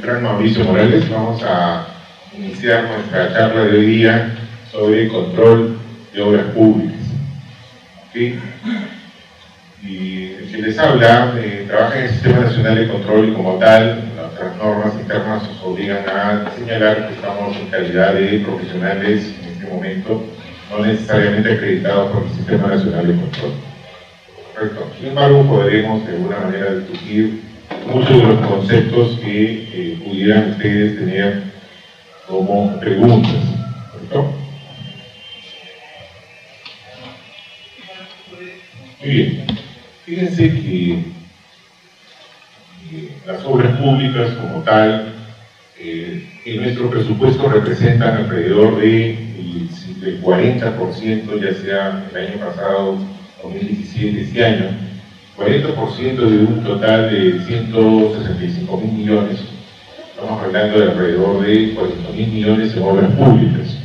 Gran Mauricio Morales. Vamos a iniciar nuestra charla de hoy día sobre control de obras públicas. ¿Sí? Y el que les habla trabaja en el Sistema Nacional de Control y como tal, nuestras normas internas nos obligan a señalar que estamos en calidad de profesionales en este momento, no necesariamente acreditados por el Sistema Nacional de Control. Correcto. Sin embargo, podremos de alguna manera discutir muchos de los conceptos que pudieran ustedes tener como preguntas. ¿Correcto? Muy bien. Fíjense que las obras públicas como tal, en nuestro presupuesto representan alrededor del 40%, ya sea el año pasado, 2017, este año, 40% de un total de 165.000 millones. Estamos hablando de alrededor de 40.000 millones en obras públicas.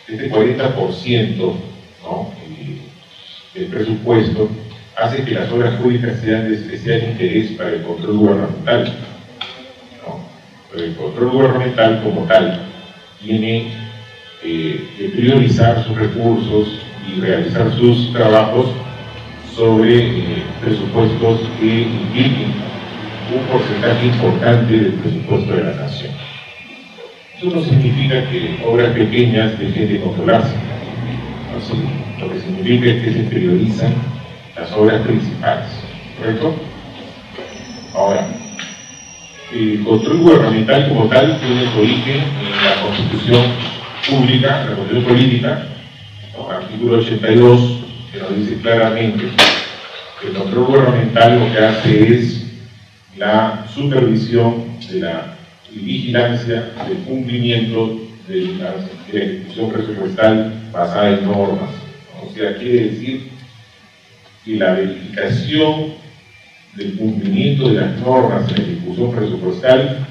Este 40%, ¿no?, del presupuesto hace que las obras públicas sean de especial interés para el control gubernamental, ¿no? El control gubernamental como tal tiene que priorizar sus recursos y realizar sus trabajos sobre presupuestos que impliquen un porcentaje importante del presupuesto de la nación. Eso no significa que obras pequeñas dejen de controlarse, ¿no? Lo que significa es que se priorizan las obras principales, ¿correcto? Ahora, el control gubernamental como tal tiene su origen en la Constitución pública, la Constitución política, ¿no? Artículo 82, que nos dice claramente que el control gubernamental lo que hace es la supervisión de la vigilancia del cumplimiento de la ejecución presupuestal basada en normas. O sea, quiere decir que la verificación del cumplimiento de las normas en la ejecución presupuestal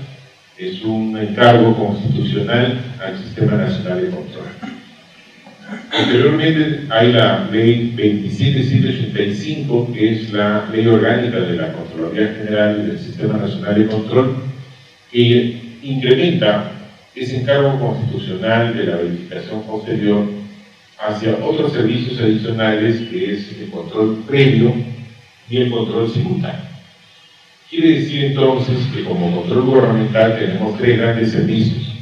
es un encargo constitucional al Sistema Nacional de Control. Posteriormente hay la Ley 27785, que es la Ley Orgánica de la Contraloría General y del Sistema Nacional de Control, que incrementa ese encargo constitucional de la verificación posterior hacia otros servicios adicionales, que es el control previo y el control simultáneo. Quiere decir entonces que como control gubernamental tenemos tres grandes servicios: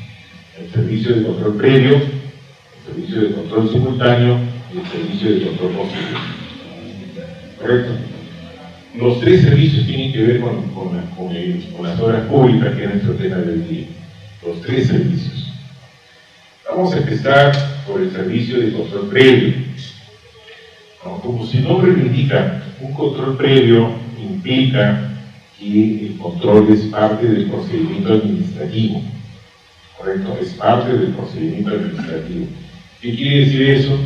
el servicio de control previo, el servicio de control simultáneo y el servicio de control posterior. ¿Correcto? Los tres servicios tienen que ver con las obras públicas, que es nuestro tema del día. Los tres servicios. Vamos a empezar por el servicio de control previo. Como su nombre lo indica, un control previo implica que el control es parte del procedimiento administrativo. ¿Correcto? Es parte del procedimiento administrativo. ¿Qué quiere decir eso?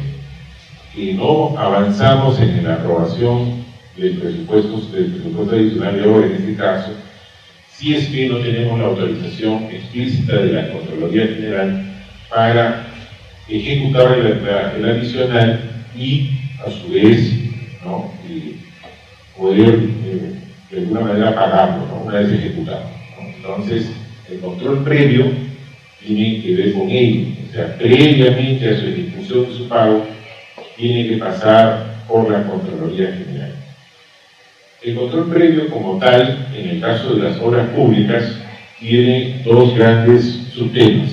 Que no avanzamos en la aprobación del presupuesto adicional de obra, en este caso, si es que no tenemos la autorización explícita de la Contraloría General para ejecutar el adicional y, a su vez, ¿no?, poder de alguna manera pagarlo, ¿no?, una vez ejecutado, ¿no? Entonces, el control previo tiene que ver con ello. O sea, previamente a su ejecución de su pago, tiene que pasar por la Contraloría General. El control previo como tal, en el caso de las obras públicas, tiene dos grandes subtemas.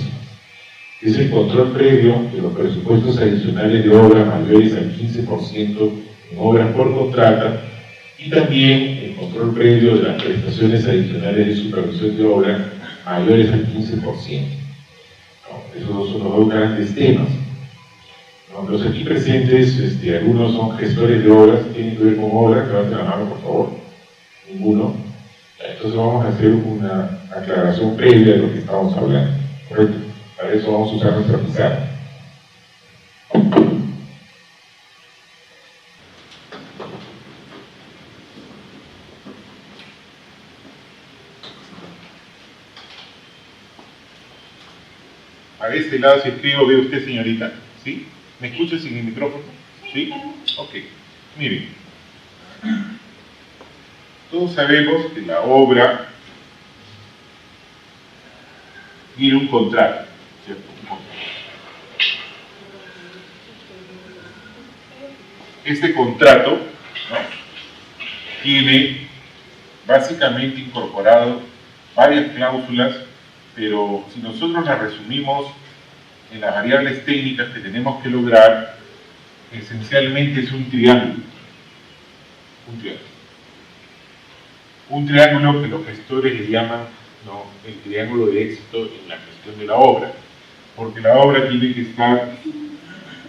Es el control previo de los presupuestos adicionales de obra mayores al 15% en obras por contrata, y también el control previo de las prestaciones adicionales de supervisión de obra mayores al 15%. ¿No? Esos son los dos grandes temas. ¿No? Los aquí presentes, algunos son gestores de obras, tienen que ver con obras, levanten la mano por favor. Ninguno. Entonces vamos a hacer una aclaración previa de lo que estamos hablando. ¿Correcto? Para eso vamos a usar nuestra pizarra. A este lado, si escribo, ve usted, señorita, ¿sí? ¿Me escucha sin el micrófono? ¿Sí? Ok. Miren. Todos sabemos que la obra tiene un contrato, ¿cierto? Un contrato. Este contrato, ¿no?, tiene básicamente incorporado varias cláusulas, pero si nosotros las resumimos en las variables técnicas que tenemos que lograr, esencialmente es un triángulo. Un triángulo. Un triángulo que los gestores le llaman, ¿no?, el triángulo de éxito en la gestión de la obra, porque la obra tiene que estar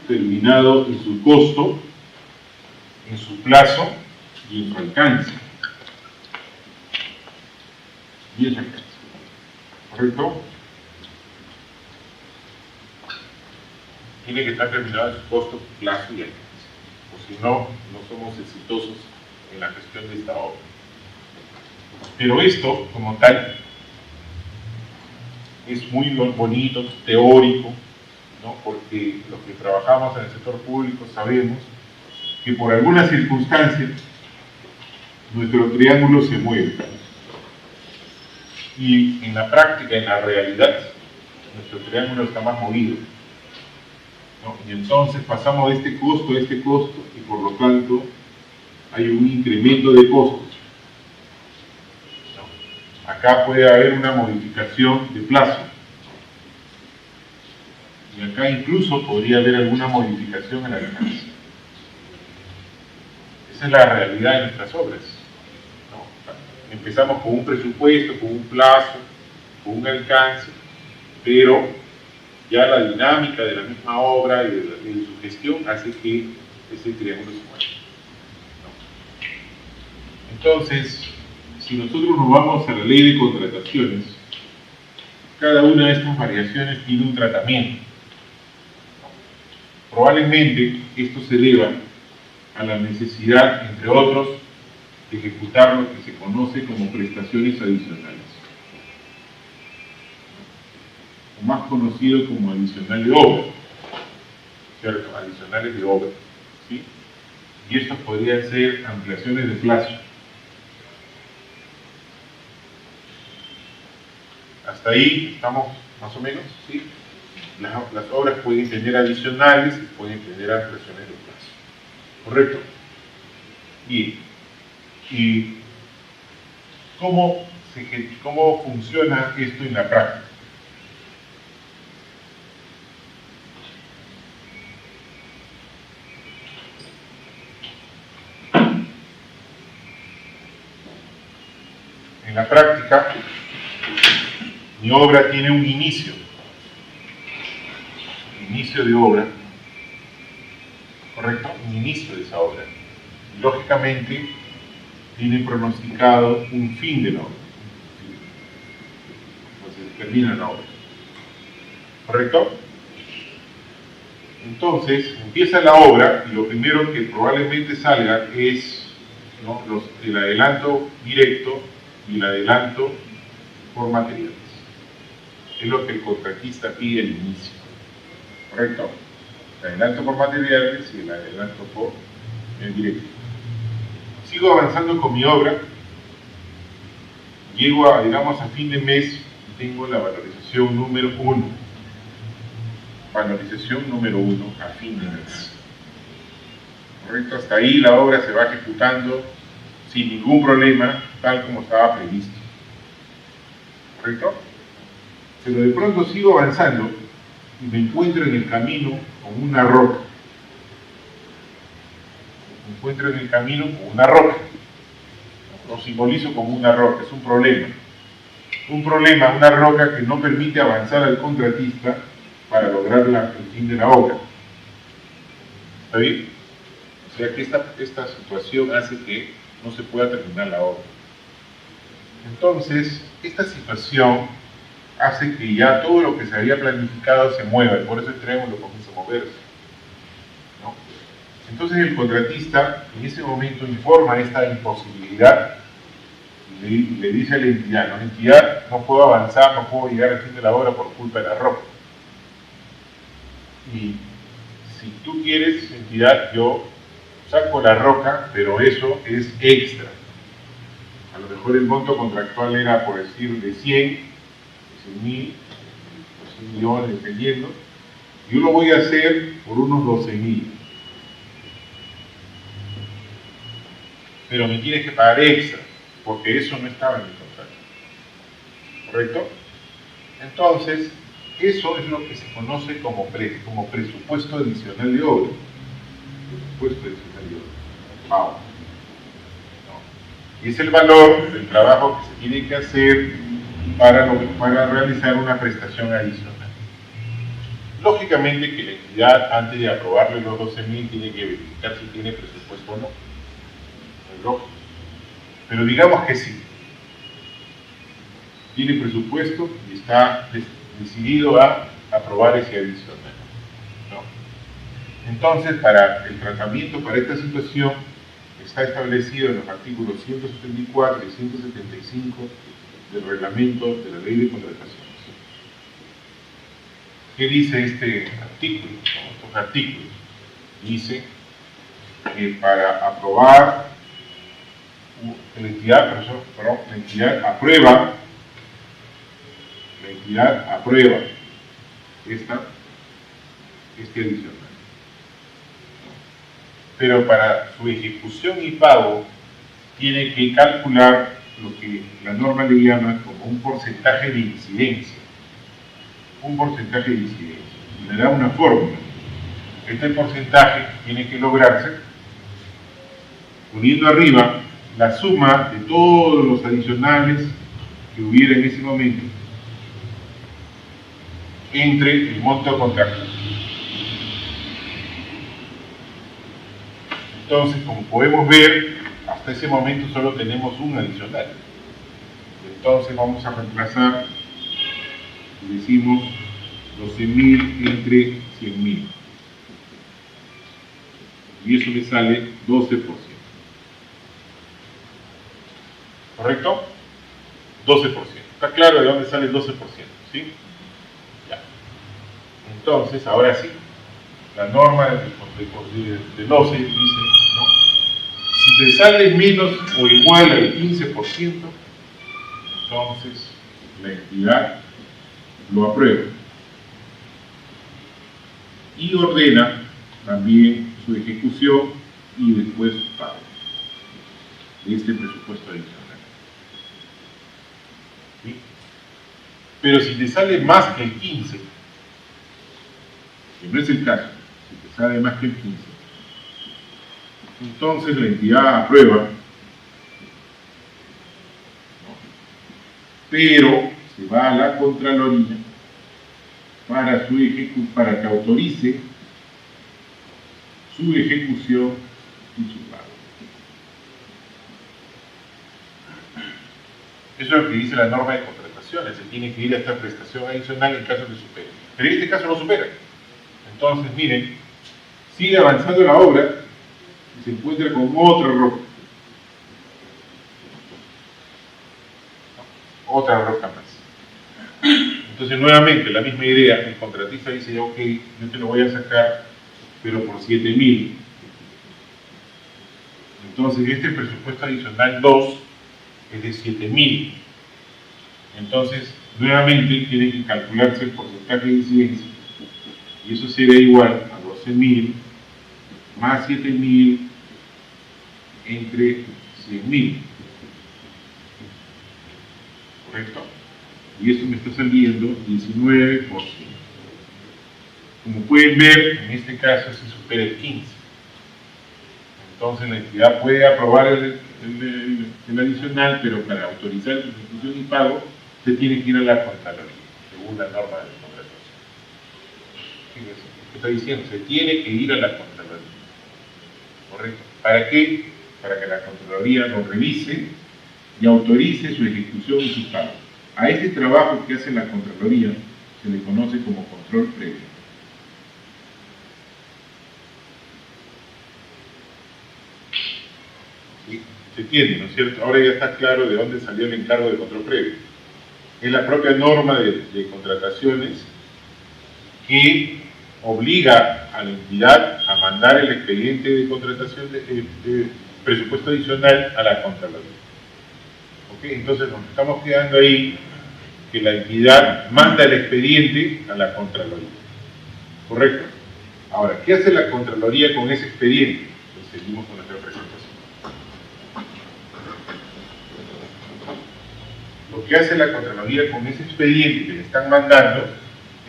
terminado en su costo, en su plazo y en su alcance. Y en su alcance. ¿Correcto? Tiene que estar terminado en su costo, plazo y alcance. O si no, no somos exitosos en la gestión de esta obra. Pero esto, como tal, es muy bonito, teórico, ¿no?, porque los que trabajamos en el sector público sabemos que por alguna circunstancia nuestro triángulo se mueve. Y en la práctica, en la realidad, nuestro triángulo está más movido, ¿no? Y entonces pasamos de este costo a este costo, y por lo tanto hay un incremento de costos. ¿No? Acá puede haber una modificación de plazo. Y acá incluso podría haber alguna modificación en el alcance. Esa es la realidad de nuestras obras, ¿no? Empezamos con un presupuesto, con un plazo, con un alcance, pero ya la dinámica de la misma obra y de su gestión hace que ese triángulo se mueva, ¿no? Entonces, si nosotros nos vamos a la ley de contrataciones, cada una de estas variaciones tiene un tratamiento. Probablemente esto se deba a la necesidad, entre otros, de ejecutar lo que se conoce como prestaciones adicionales, o más conocido como adicional de obra, ¿cierto? Adicionales de obra, ¿sí? Y estos podrían ser ampliaciones de plazo. Hasta ahí estamos más o menos, ¿sí? Las obras pueden tener adicionales y pueden tener ampliaciones de plazo. ¿Correcto? Bien. ¿Y cómo funciona esto en la práctica? En la práctica, mi obra tiene un inicio de obra, ¿correcto? Un inicio de esa obra. Y, lógicamente, tiene pronosticado un fin de la obra. Entonces, termina la obra. ¿Correcto? Entonces, empieza la obra y lo primero que probablemente salga es, ¿no?, el adelanto directo y el adelanto por materiales. Es lo que el contratista pide al inicio. ¿Correcto? El adelanto por materiales y el adelanto por el directo. Sigo avanzando con mi obra, llego a, digamos, a fin de mes y tengo la valorización número 1. Valorización número 1 a fin de mes. ¿Correcto? Hasta ahí la obra se va ejecutando sin ningún problema, tal como estaba previsto. ¿Correcto? Pero de pronto sigo avanzando y me encuentro en el camino con una roca. Me encuentro en el camino con una roca. Lo simbolizo como una roca, es un problema. Un problema, una roca que no permite avanzar al contratista para lograr el fin de la obra. ¿Está bien? O sea que esta situación hace que no se pueda terminar la obra. Entonces, esta situación hace que ya todo lo que se había planificado se mueva, y por eso el triángulo comienza a moverse, ¿no? Entonces el contratista en ese momento informa esta imposibilidad y le dice a la entidad, ¿no?, entidad, no puedo avanzar, no puedo llegar al fin de la obra por culpa de la roca. Y si tú quieres, entidad, yo saco la roca, pero eso es extra. A lo mejor el monto contractual era, por decir, de 100.000, 100 millones, dependiendo. Yo lo voy a hacer por unos 12.000. Pero me tienes que pagar extra, porque eso no estaba en mi contrato. ¿Correcto? Entonces, eso es lo que se conoce como presupuesto adicional de obra. Presupuesto adicional de obra. Pago. ¿No? Y es el valor del trabajo que se tiene que hacer para realizar una prestación adicional. Lógicamente que la entidad, antes de aprobarle los 12.000, tiene que verificar si tiene presupuesto o no. Es lógico. Pero digamos que sí. Tiene presupuesto y está decidido a aprobar ese adicional, ¿no? Entonces, para el tratamiento para esta situación está establecido en los artículos 174 y 175 del reglamento de la ley de contrataciones. ¿Qué dice este artículo? Estos artículos dice que para aprobar la entidad aprueba este adicional. Pero para su ejecución y pago tiene que calcular lo que la norma le llama como un porcentaje de incidencia. Un porcentaje de incidencia. Y le da una fórmula. Este porcentaje tiene que lograrse poniendo arriba la suma de todos los adicionales que hubiera en ese momento entre el monto contractual. Entonces, como podemos ver, hasta ese momento solo tenemos un adicional. Entonces vamos a reemplazar, y decimos 12.000 entre 100.000. Y eso me sale 12%. ¿Correcto? 12%. ¿Está claro de dónde sale el 12%? ¿Sí? Ya. Entonces, ahora sí, la norma de 12 dice, ¿no? Si te sale menos o igual al 15%, entonces la entidad lo aprueba y ordena también su ejecución y después pago de este presupuesto adicional. ¿Sí? Pero si te sale más que el 15, que no es el caso, si te sale más que el 15, entonces la entidad aprueba, ¿no? Pero se va a la Contraloría para que autorice su ejecución y su pago. Eso es lo que dice la norma de contrataciones. Se tiene que ir a esta prestación adicional en caso que supere. Pero en este caso no supera. Entonces, miren, sigue avanzando la obra y se encuentra con otra roca. Otra roca más. Entonces, nuevamente, la misma idea, el contratista dice, ok, yo te lo voy a sacar, pero por 7.000. Entonces, este presupuesto adicional 2 es de 7.000. Entonces, nuevamente, tiene que calcularse el porcentaje de incidencia. Y eso sería igual a 12.000 más 7.000 entre 100.000. ¿Correcto? Y eso me está saliendo 19%. Como pueden ver, en este caso se supera el 15%. Entonces la entidad puede aprobar el adicional, pero para autorizar su ejecución y pago, se tiene que ir a la Contraloría, según la norma de contratación. ¿Qué está diciendo? Se tiene que ir a la Contraloría. ¿Correcto? ¿Para qué? Para que la Contraloría lo revise y autorice su ejecución y su pago. A este trabajo que hace la Contraloría se le conoce como control previo. ¿Sí? Se entiende, ¿no es cierto? Ahora ya está claro de dónde salió el encargo de control previo. Es la propia norma de contrataciones que obliga a la entidad a mandar el expediente de contratación de presupuesto adicional a la Contraloría. ¿Okay? Entonces nos estamos quedando ahí que la entidad manda el expediente a la Contraloría. ¿Correcto? Ahora, ¿qué hace la Contraloría con ese expediente? Pues seguimos con nuestra presentación. Lo que hace la Contraloría con ese expediente que le están mandando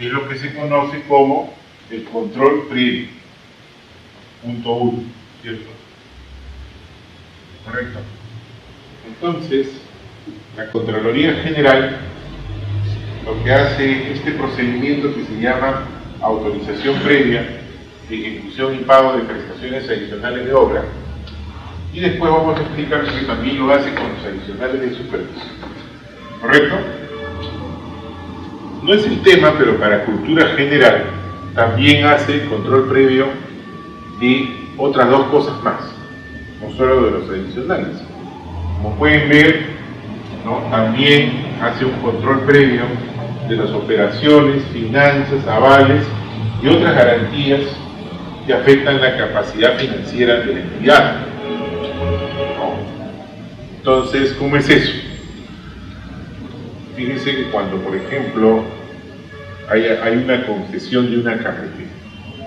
es lo que se conoce como el control previo. Punto 1, ¿cierto? Correcto. Entonces, la Contraloría General lo que hace este procedimiento que se llama autorización previa de ejecución y pago de prestaciones adicionales de obra, y después vamos a explicar que también lo hace con los adicionales de supervisión. ¿Correcto? No es el tema, pero para cultura general también hace el control previo de otras dos cosas más, no solo de los adicionales. Como pueden ver, ¿no? También hace un control previo de las operaciones, finanzas, avales y otras garantías que afectan la capacidad financiera de la entidad. ¿No? Entonces, ¿cómo es eso? Fíjense que cuando, por ejemplo, hay una concesión de una carretera,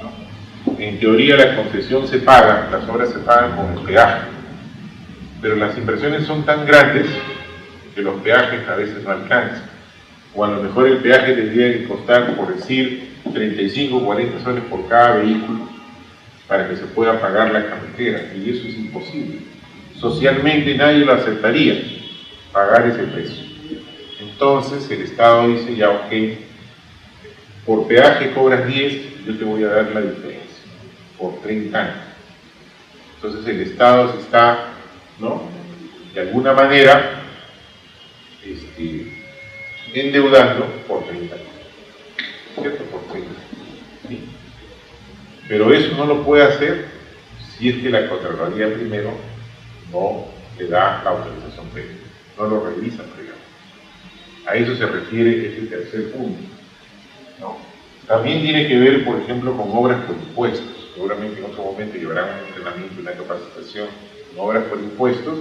¿no? En teoría la concesión se paga, las obras se pagan con el peaje, pero las inversiones son tan grandes que los peajes a veces no alcanzan, o a lo mejor el peaje tendría que costar, por decir, 35 o 40 soles por cada vehículo para que se pueda pagar la carretera, y eso es imposible. Socialmente nadie lo aceptaría, pagar ese precio. Entonces el Estado dice, ya ok, por peaje cobras 10, yo te voy a dar la diferencia, por 30 años. Entonces el Estado se está, ¿no?, de alguna manera endeudando por 30 años, ¿cierto? Por 30 años, ¿sí? Pero eso no lo puede hacer si es que la Contraloría primero no le da la autorización previa, no lo revisa previamente. A eso se refiere este tercer punto, ¿no? También tiene que ver, por ejemplo, con obras por impuestos. Seguramente en otro momento llevarán un entrenamiento, una capacitación en obras por impuestos.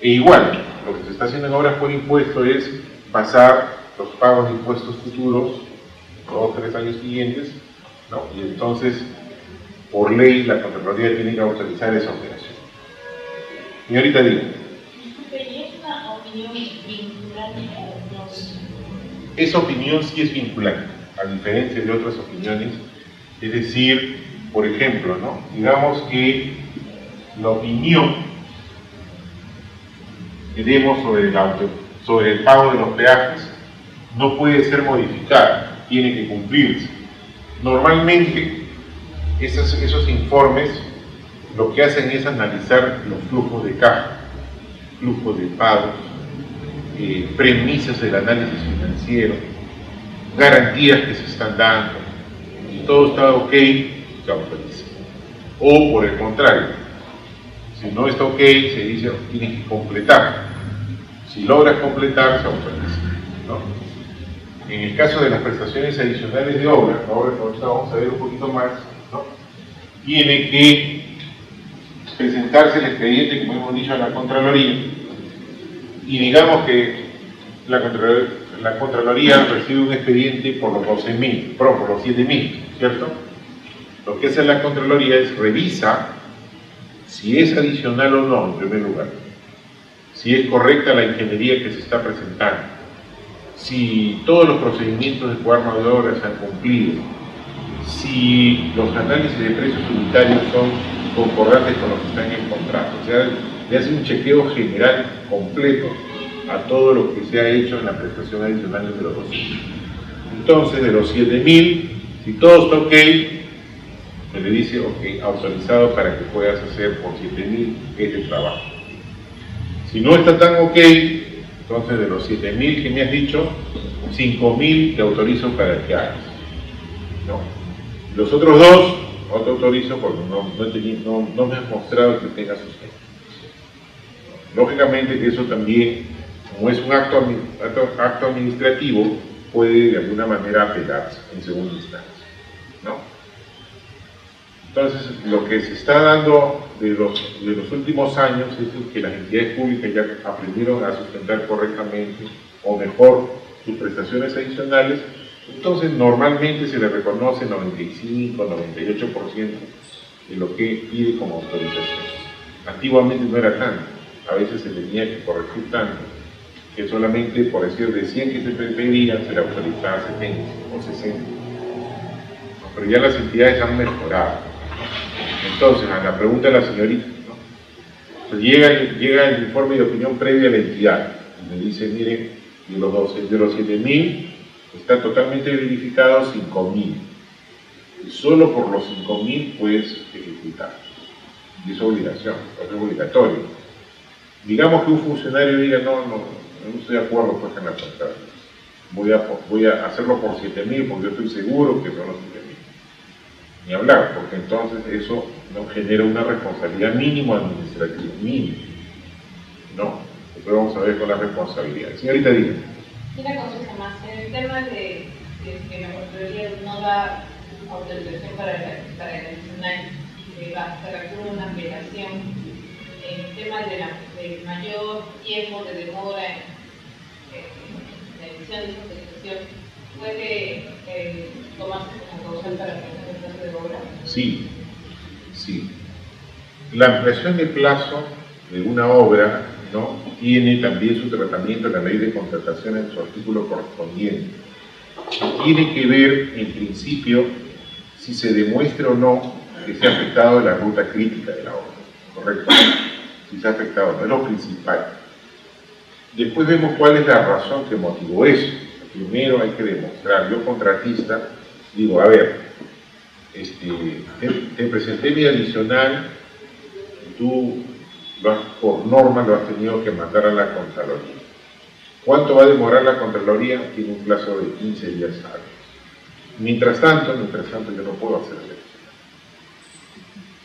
E igual, lo que se está haciendo en obras por impuestos es pasar los pagos de impuestos futuros, 2 o 3 años siguientes, ¿no? Y entonces, por ley, la Contraloría tiene que autorizar esa operación. Señorita, diga. ¿Es una opinión vinculante? Esa opinión sí es vinculante, a diferencia de otras opiniones. Es decir, por ejemplo, ¿no?, digamos que la opinión que demos sobre el pago de los peajes no puede ser modificada, tiene que cumplirse. Normalmente, esos informes lo que hacen es analizar los flujos de caja, flujos de pagos, premisas del análisis financiero, garantías que se están dando, y todo está ok, se autoriza. O por el contrario, si no está ok, se dice tienes que completar. Si logras completar, se autoriza, ¿no? En el caso de las prestaciones adicionales de obra, ahora vamos a ver un poquito más, ¿no?, tiene que presentarse el expediente, como hemos dicho, a la Contraloría, y digamos que la Contraloría recibe un expediente por los 12.000, por los 7.000, ¿cierto? Lo que hace la Contraloría es revisa si es adicional o no, en primer lugar, si es correcta la ingeniería que se está presentando, si todos los procedimientos del cuaderno de obra se han cumplido, si los análisis de precios unitarios son concordantes con lo que está en el contrato. O sea, le hace un chequeo general completo a todo lo que se ha hecho en la prestación adicional de los 200. Entonces, de los 7.000, si todo está ok, se le dice, ok, autorizado para que puedas hacer por 7.000 este trabajo. Si no está tan ok, entonces de los 7.000 que me has dicho, 5.000 te autorizo para que hagas, ¿no? Los otros 2 no te autorizo porque no me has mostrado que tengas sustento. Lógicamente que eso también, como es un acto administrativo, puede de alguna manera apelarse en segunda instancia, ¿no? Entonces, lo que se está dando de los últimos años es que las entidades públicas ya aprendieron a sustentar correctamente, o mejor, sus prestaciones adicionales, entonces normalmente se le reconoce 95, 98% de lo que pide como autorización. Antiguamente no era tanto, a veces se tenía que corregir tanto, que solamente por decir de 100 que se pedían se le autorizaba 70 o 60. No, pero ya las entidades han mejorado. Entonces, a la pregunta de la señorita, ¿no? Pues llega el informe de opinión previa a la entidad y me dice, mire, de los 7.000 está totalmente verificado 5.000. Y solo por los 5.000 puedes ejecutar. Y es obligación, es obligatorio. Digamos que un funcionario diga, no estoy de acuerdo pues en la contrata. Voy a hacerlo por 7.000 porque yo estoy seguro que son los 7.000. Ni hablar, porque entonces eso no genera una responsabilidad mínima administrativa, mínima. No, después vamos a ver con la responsabilidad. Señorita, diga. Una cosa más, en el tema de que la Contraloría no da autorización para el adicional y se recurre una apelación, en el tema del mayor tiempo de demora en la emisión de esa autorización, ¿puede tomarse como causal para la ampliación del plazo de obra? Sí. La ampliación de plazo de una obra, ¿no?, tiene también su tratamiento en la ley de contratación en su artículo correspondiente. Tiene que ver, en principio, si se demuestra o no que se ha afectado la ruta crítica de la obra, ¿correcto? Si se ha afectado, no es lo principal. Después vemos cuál es la razón que motivó eso. Primero hay que demostrar, yo contratista, digo, a ver, te presenté mi adicional, tú por norma lo has tenido que mandar a la Contraloría. ¿Cuánto va a demorar la Contraloría? Tiene un plazo de 15 días hábiles. Mientras tanto yo no puedo hacer eso.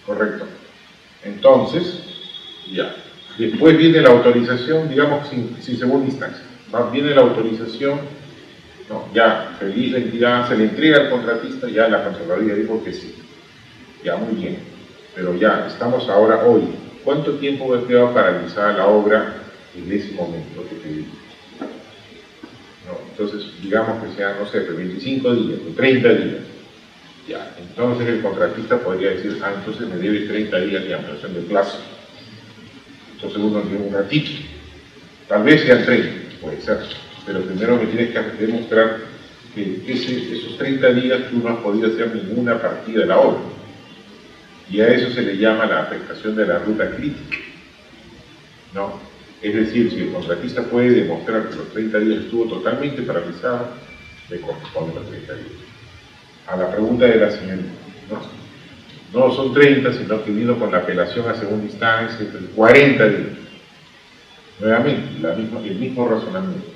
¿Correcto? Entonces, ya. Después viene la autorización, digamos sin segunda instancia. Viene la autorización, no, ya feliz la entidad, se le entrega al contratista, ya la Contraloría dijo que sí. Ya, muy bien. Pero ya, estamos ahora hoy. ¿Cuánto tiempo ha quedado paralizada la obra en ese momento que te digo? No, entonces, digamos que sea, no sé, 25 días o 30 días. Ya, entonces el contratista podría decir, entonces me debe 30 días de ampliación de plazo. Entonces uno tiene un ratito. Tal vez sean 30, puede ser. Pero primero me tienes que demostrar que esos 30 días tú no has podido hacer ninguna partida de la obra. Y a eso se le llama la afectación de la ruta crítica, ¿no? Es decir, si el contratista puede demostrar que los 30 días estuvo totalmente paralizado, le corresponde los 30 días. A la pregunta de la señorita, no son 30, sino que vino con la apelación a segunda instancia, 40 días. Nuevamente, el mismo razonamiento.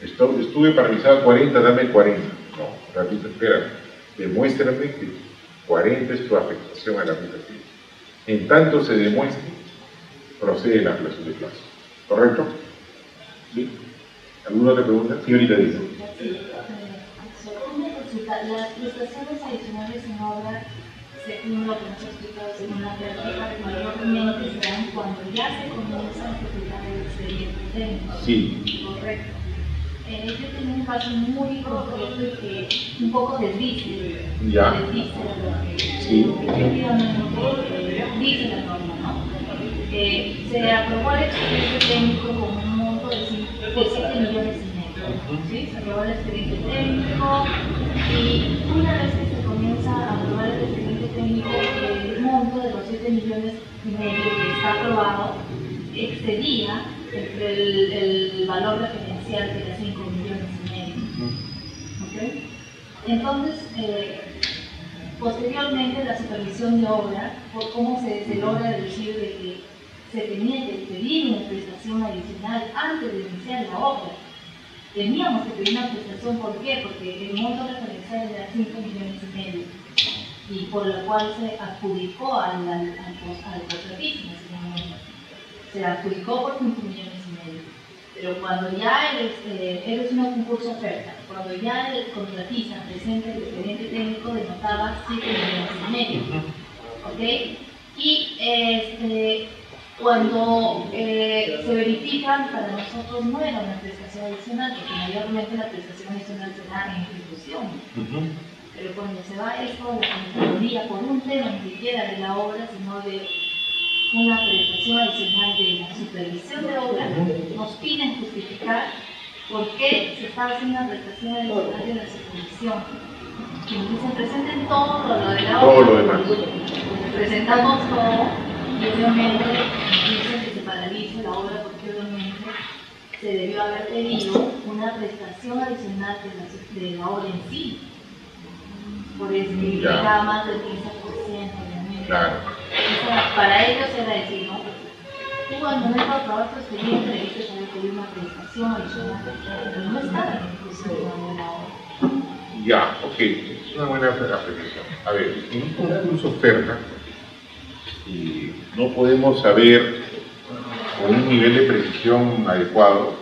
Estuve paralizado 40, dame 40. No, repito, espera, demuéstrame que 40 es tu afectación a la ruta crítica. En tanto se demuestre, procede la ampliación de plazo. ¿Correcto? ¿Sí? ¿Alguna otra pregunta? Señorita, dice. Una consulta, las prestaciones adicionales en obra, según lo que nos ha explicado, según la práctica, mayormente se dan cuando ya se comienza a ejecutar el expediente técnico. Sí. Correcto. Yo tengo un caso muy concreto y que un poco desdice. Ya. Desdice lo que Sí. efectivamente dice la norma, ¿no? Se aprobó el expediente técnico con un monto de 7,5 millones. ¿Sí? Se aprobó el expediente técnico y una vez que se comienza a aprobar el expediente técnico, el monto de los 7,5 millones que está aprobado excedía el valor referencial que era 5,5 millones. ¿Okay? Entonces, posteriormente la supervisión de obra, por cómo se logra deducir de que se tenía que pedir una prestación adicional antes de iniciar la obra. Teníamos que pedir una prestación, ¿por qué? Porque el monto referencial era 5,5 millones y por lo cual se adjudicó al contratista en ese momento. Se adjudicó por 5,5 millones. Pero cuando ya eres una concurso oferta, cuando ya el contratista presenta el expediente técnico, denotaba 7,5 millones. ¿Ok? Y Cuando se verifican, para nosotros no era una prestación adicional, porque mayormente la prestación adicional se da en ejecución. Pero cuando se va esto a la Contraloría por un tema ni siquiera de la obra, sino de una prestación adicional de la supervisión de obra, nos piden justificar por qué se está haciendo una prestación adicional de la supervisión. Y nos dicen, presenten todo lo de la obra. Todo lo demás. Presentamos todo y obviamente dicen que se paralice la obra porque obviamente se debió haber pedido una prestación adicional de la obra en sí. Por eso que implicaba más del 15%, obviamente. Claro. O sea, para ellos era decir, no, tú cuando no ibas a aprobar tu expediente debiste haber pedido una prestación adicional, pero no está en ejecución de la obra. Ya, ok, es una buena apreciación. A ver, en un concurso oferta, y no podemos saber con un nivel de precisión adecuado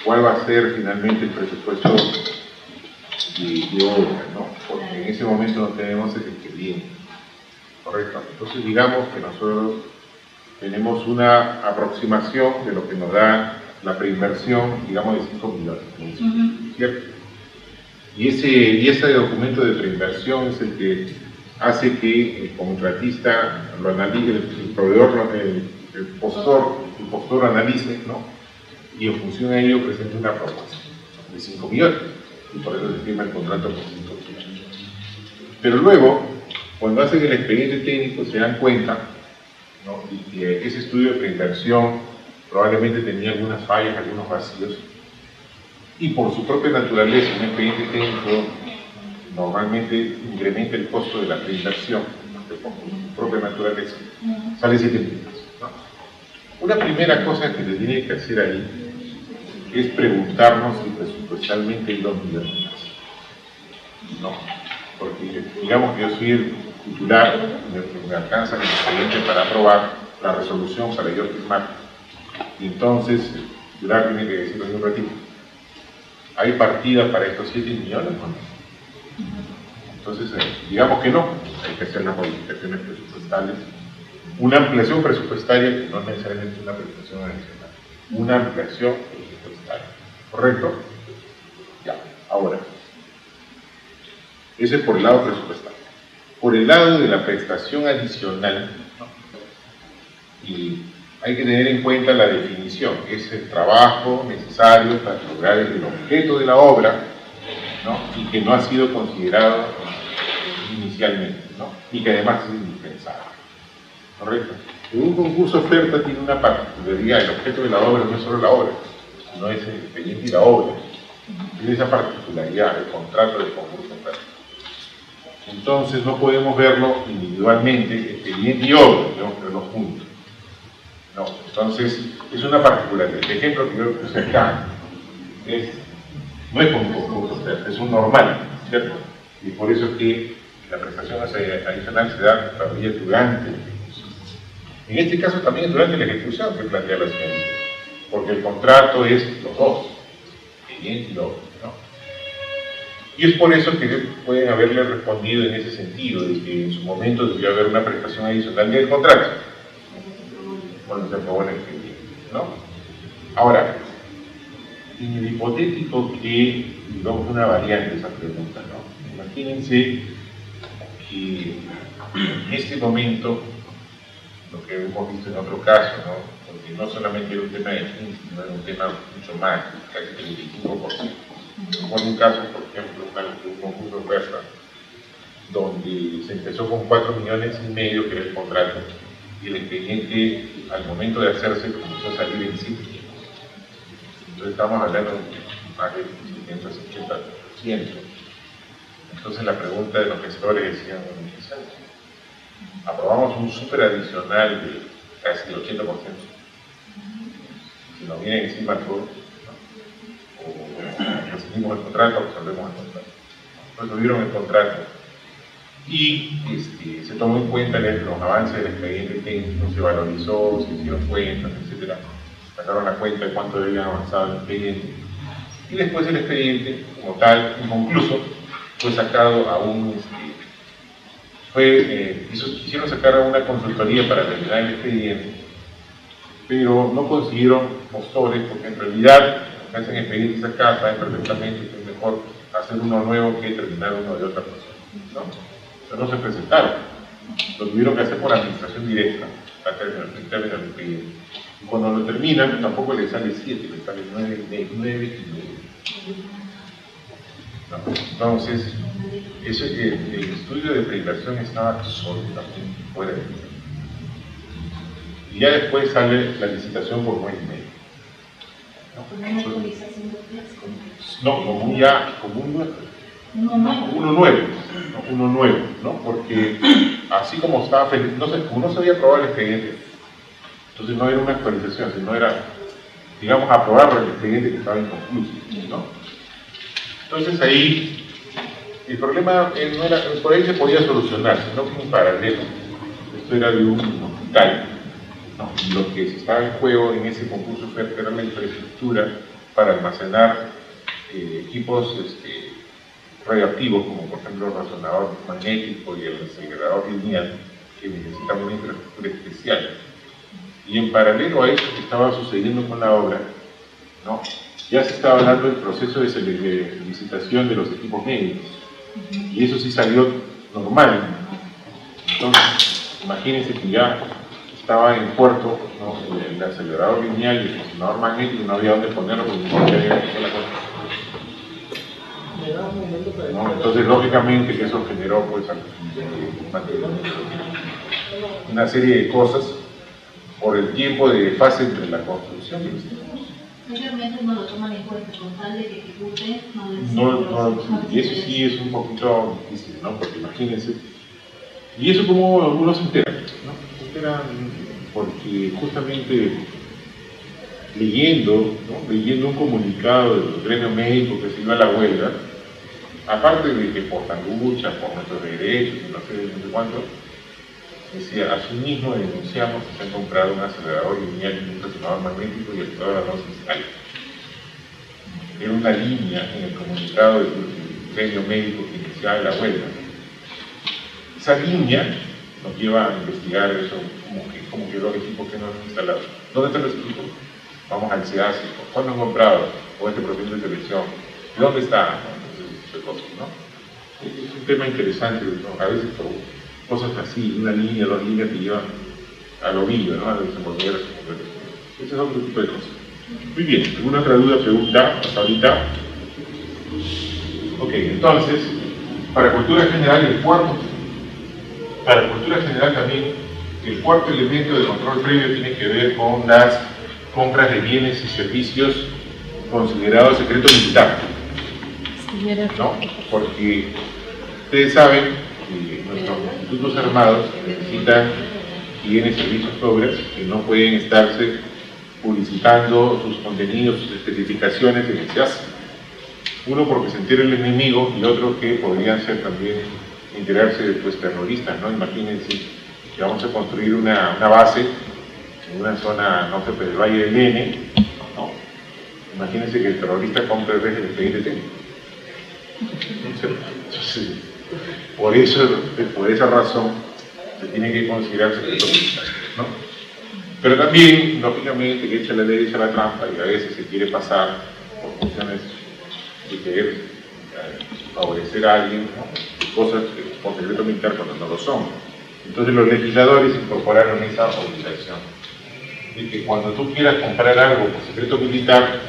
cuál va a ser finalmente el presupuesto de obra, ¿no? Porque en ese momento no tenemos el expediente, ¿correcto? Entonces digamos que nosotros tenemos una aproximación de lo que nos da la preinversión, digamos, de 5 millones, ¿cierto? Y ese documento de preinversión es el que hace que el contratista lo analice, el proveedor, el postor analice, ¿no? Y en función de ello presenta una propuesta de 5 millones. Y por eso se firma el contrato por 5 millones. Pero luego, cuando hacen el expediente técnico, se dan cuenta, ¿no? Y que ese estudio de preinversión probablemente tenía algunas fallas, algunos vacíos, y por su propia naturaleza, un expediente técnico normalmente incrementa el costo de la preinversión, por su propia naturaleza, sale 7 millones, ¿no? Una primera cosa que se tiene que hacer ahí es preguntarnos si presupuestalmente hay 2 millones más. No, porque digamos que yo soy el titular, me alcanza el expediente para aprobar la resolución para yo firmar. Y entonces, el titular tiene que decirlo en un ratito. ¿Hay partida para estos 7 millones o no? Entonces, digamos que no, hay que hacer las modificaciones presupuestales. Una ampliación presupuestaria que no necesariamente es una prestación adicional. Una ampliación presupuestaria. ¿Correcto? Ya, ahora. Ese es por el lado presupuestario. Por el lado de la prestación adicional, y hay que tener en cuenta la definición, que es el trabajo necesario para lograr el objeto de la obra, ¿no? Y que no ha sido considerado inicialmente, ¿no? Y que además es indispensable. ¿Correcto? En un concurso oferta tiene una particularidad, el objeto de la obra no es solo la obra, sino es el expediente y la obra. Tiene esa particularidad, el contrato de concurso oferta. Entonces no podemos verlo individualmente, expediente y obra, debemos verlos juntos. No, entonces es una particularidad. El ejemplo que yo puse acá no es como concurso oferta, es un normal, ¿cierto? Y por eso es que la prestación adicional se da todavía durante la ejecución. En este caso también es durante la ejecución que plantea la señorita, porque el contrato es los dos, expediente y obra, ¿no? Y es por eso que pueden haberle respondido en ese sentido, de que en su momento debió haber una prestación adicional del contrato, cuando se aprobó el expediente, ¿no? Ahora, en el hipotético que, digamos, una variante de esa pregunta, ¿no? Imagínense que en este momento, lo que hemos visto en otro caso, ¿no? Porque no solamente era un tema de 15, sino era un tema mucho más, casi 35%. Recuerdo un caso, por ejemplo, un concurso de oferta, donde se empezó con 4,5 millones, que era el contrato, y el expediente, al momento de hacerse, comenzó a salir en 7 millones. Entonces estamos hablando de más del 580%. Entonces la pregunta de los gestores decían, aprobamos un súper adicional de casi el 80%. Si nos viene encima todo, ¿no? O recibimos el contrato, resolvemos el contrato. Resolvieron el contrato y se tomó en cuenta los avances del expediente técnico, se valorizó, se hicieron cuentas, etc. Sacaron la cuenta de cuánto habían avanzado el expediente. Y después el expediente, como tal, inconcluso, fue sacado a quisieron sacar a una consultoría para terminar el expediente, pero no consiguieron postores porque en realidad me hacen expedientes acá, saben perfectamente que es mejor hacer uno nuevo que terminar uno de otra persona, ¿no? Pero no se presentaron, lo tuvieron que hacer por administración directa, en términos de expediente. Y cuando lo terminan, tampoco les sale 7, les sale 9 y 9. ¿No? Entonces, el estudio de preinversión estaba absolutamente fuera de lugar. Y ya después sale la licitación por 9 y medio. Una actualización de texto. No, como uno nuevo, ¿no? Porque así como estaba feliz, como no se había aprobado el expediente, entonces no era una actualización, sino era, digamos, aprobar el expediente que estaba inconcluso, ¿no? Entonces ahí, el problema no era, por ahí se podía solucionar, sino que en paralelo, esto era de un hospital, ¿no? Y lo que estaba en juego en ese concurso era la infraestructura para almacenar equipos radioactivos, como por ejemplo el resonador magnético y el acelerador lineal, que necesitan una infraestructura especial. Y en paralelo a eso que estaba sucediendo con la obra, ¿no? Ya se estaba dando el proceso de licitación de los equipos médicos, y eso sí salió normal. Entonces, imagínense que ya estaba en puerto, ¿no? El acelerador lineal y el resonador magnético, no había dónde ponerlo porque no había la cosa. ¿No? Entonces, lógicamente, que eso generó pues, una serie de cosas por el tiempo de fase entre la construcción y los tiempos. Realmente no lo toman en cuenta con tal de que ejecuten, y eso sí es un poquito difícil, ¿no? Porque imagínense. Y eso como uno se entera, ¿no? Se enteran porque justamente leyendo un comunicado del gremio médico que se iba a la huelga, aparte de que por la lucha, por nuestros derechos, no sé cuánto, decía, asimismo denunciamos que se han comprado un acelerador lineal y un resonador magnético y el programa no se sale. Era una línea en el comunicado del gremio médico que iniciaba la huelga. Esa línea nos lleva a investigar eso, cómo quedó el equipo que no han instalado. ¿Dónde están los equipos? Vamos al CEACI, ¿cuándo han comprado? O este proceso de televisión. ¿De dónde está? ¿No? Es un tema interesante, ¿no? A veces por cosas así, una línea, dos líneas que llevan al ovillo, ¿no? A desenvolver. Ese es otro tipo de cosas. Muy bien, ¿alguna otra duda, pregunta hasta ahorita? Ok, entonces, para cultura general, el cuarto elemento de control previo tiene que ver con las compras de bienes y servicios considerados secreto militar, ¿no? Porque ustedes saben que nuestros institutos armados necesitan bienes, servicios, obras que no pueden estarse publicitando sus contenidos, sus especificaciones en el SEACI. Uno porque se entera el enemigo y otro que podrían ser también enterarse de pues, terroristas, ¿no? Imagínense que vamos a construir una base en una zona, no sé, del Valle del N, ¿no? Imagínense que el terrorista compre el resto del expediente técnico. Entonces, por esa razón se tiene que considerar secreto militar, ¿no? Pero también, lógicamente, que echa la ley, echa la trampa y a veces se quiere pasar por funciones de querer favorecer a alguien, ¿no? Cosas por secreto militar cuando no lo son. Entonces los legisladores incorporaron esa obligación de que cuando tú quieras comprar algo por secreto militar,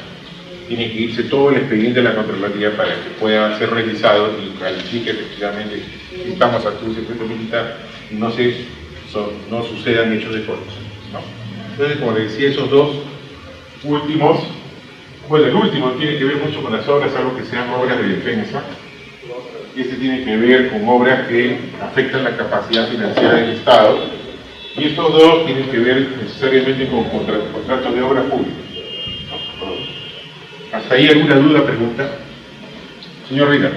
tiene que irse todo el expediente de la Contraloría para que pueda ser revisado y califique efectivamente si estamos ante un secreto militar y no sucedan hechos de corrupción, ¿no? Entonces, como les decía, esos dos últimos, bueno, el último tiene que ver mucho con las obras, algo que sean obras de defensa, y este tiene que ver con obras que afectan la capacidad financiera del Estado, y estos dos tienen que ver necesariamente con contratos de obra pública. ¿Hasta ahí alguna duda, pregunta? Señor Rina.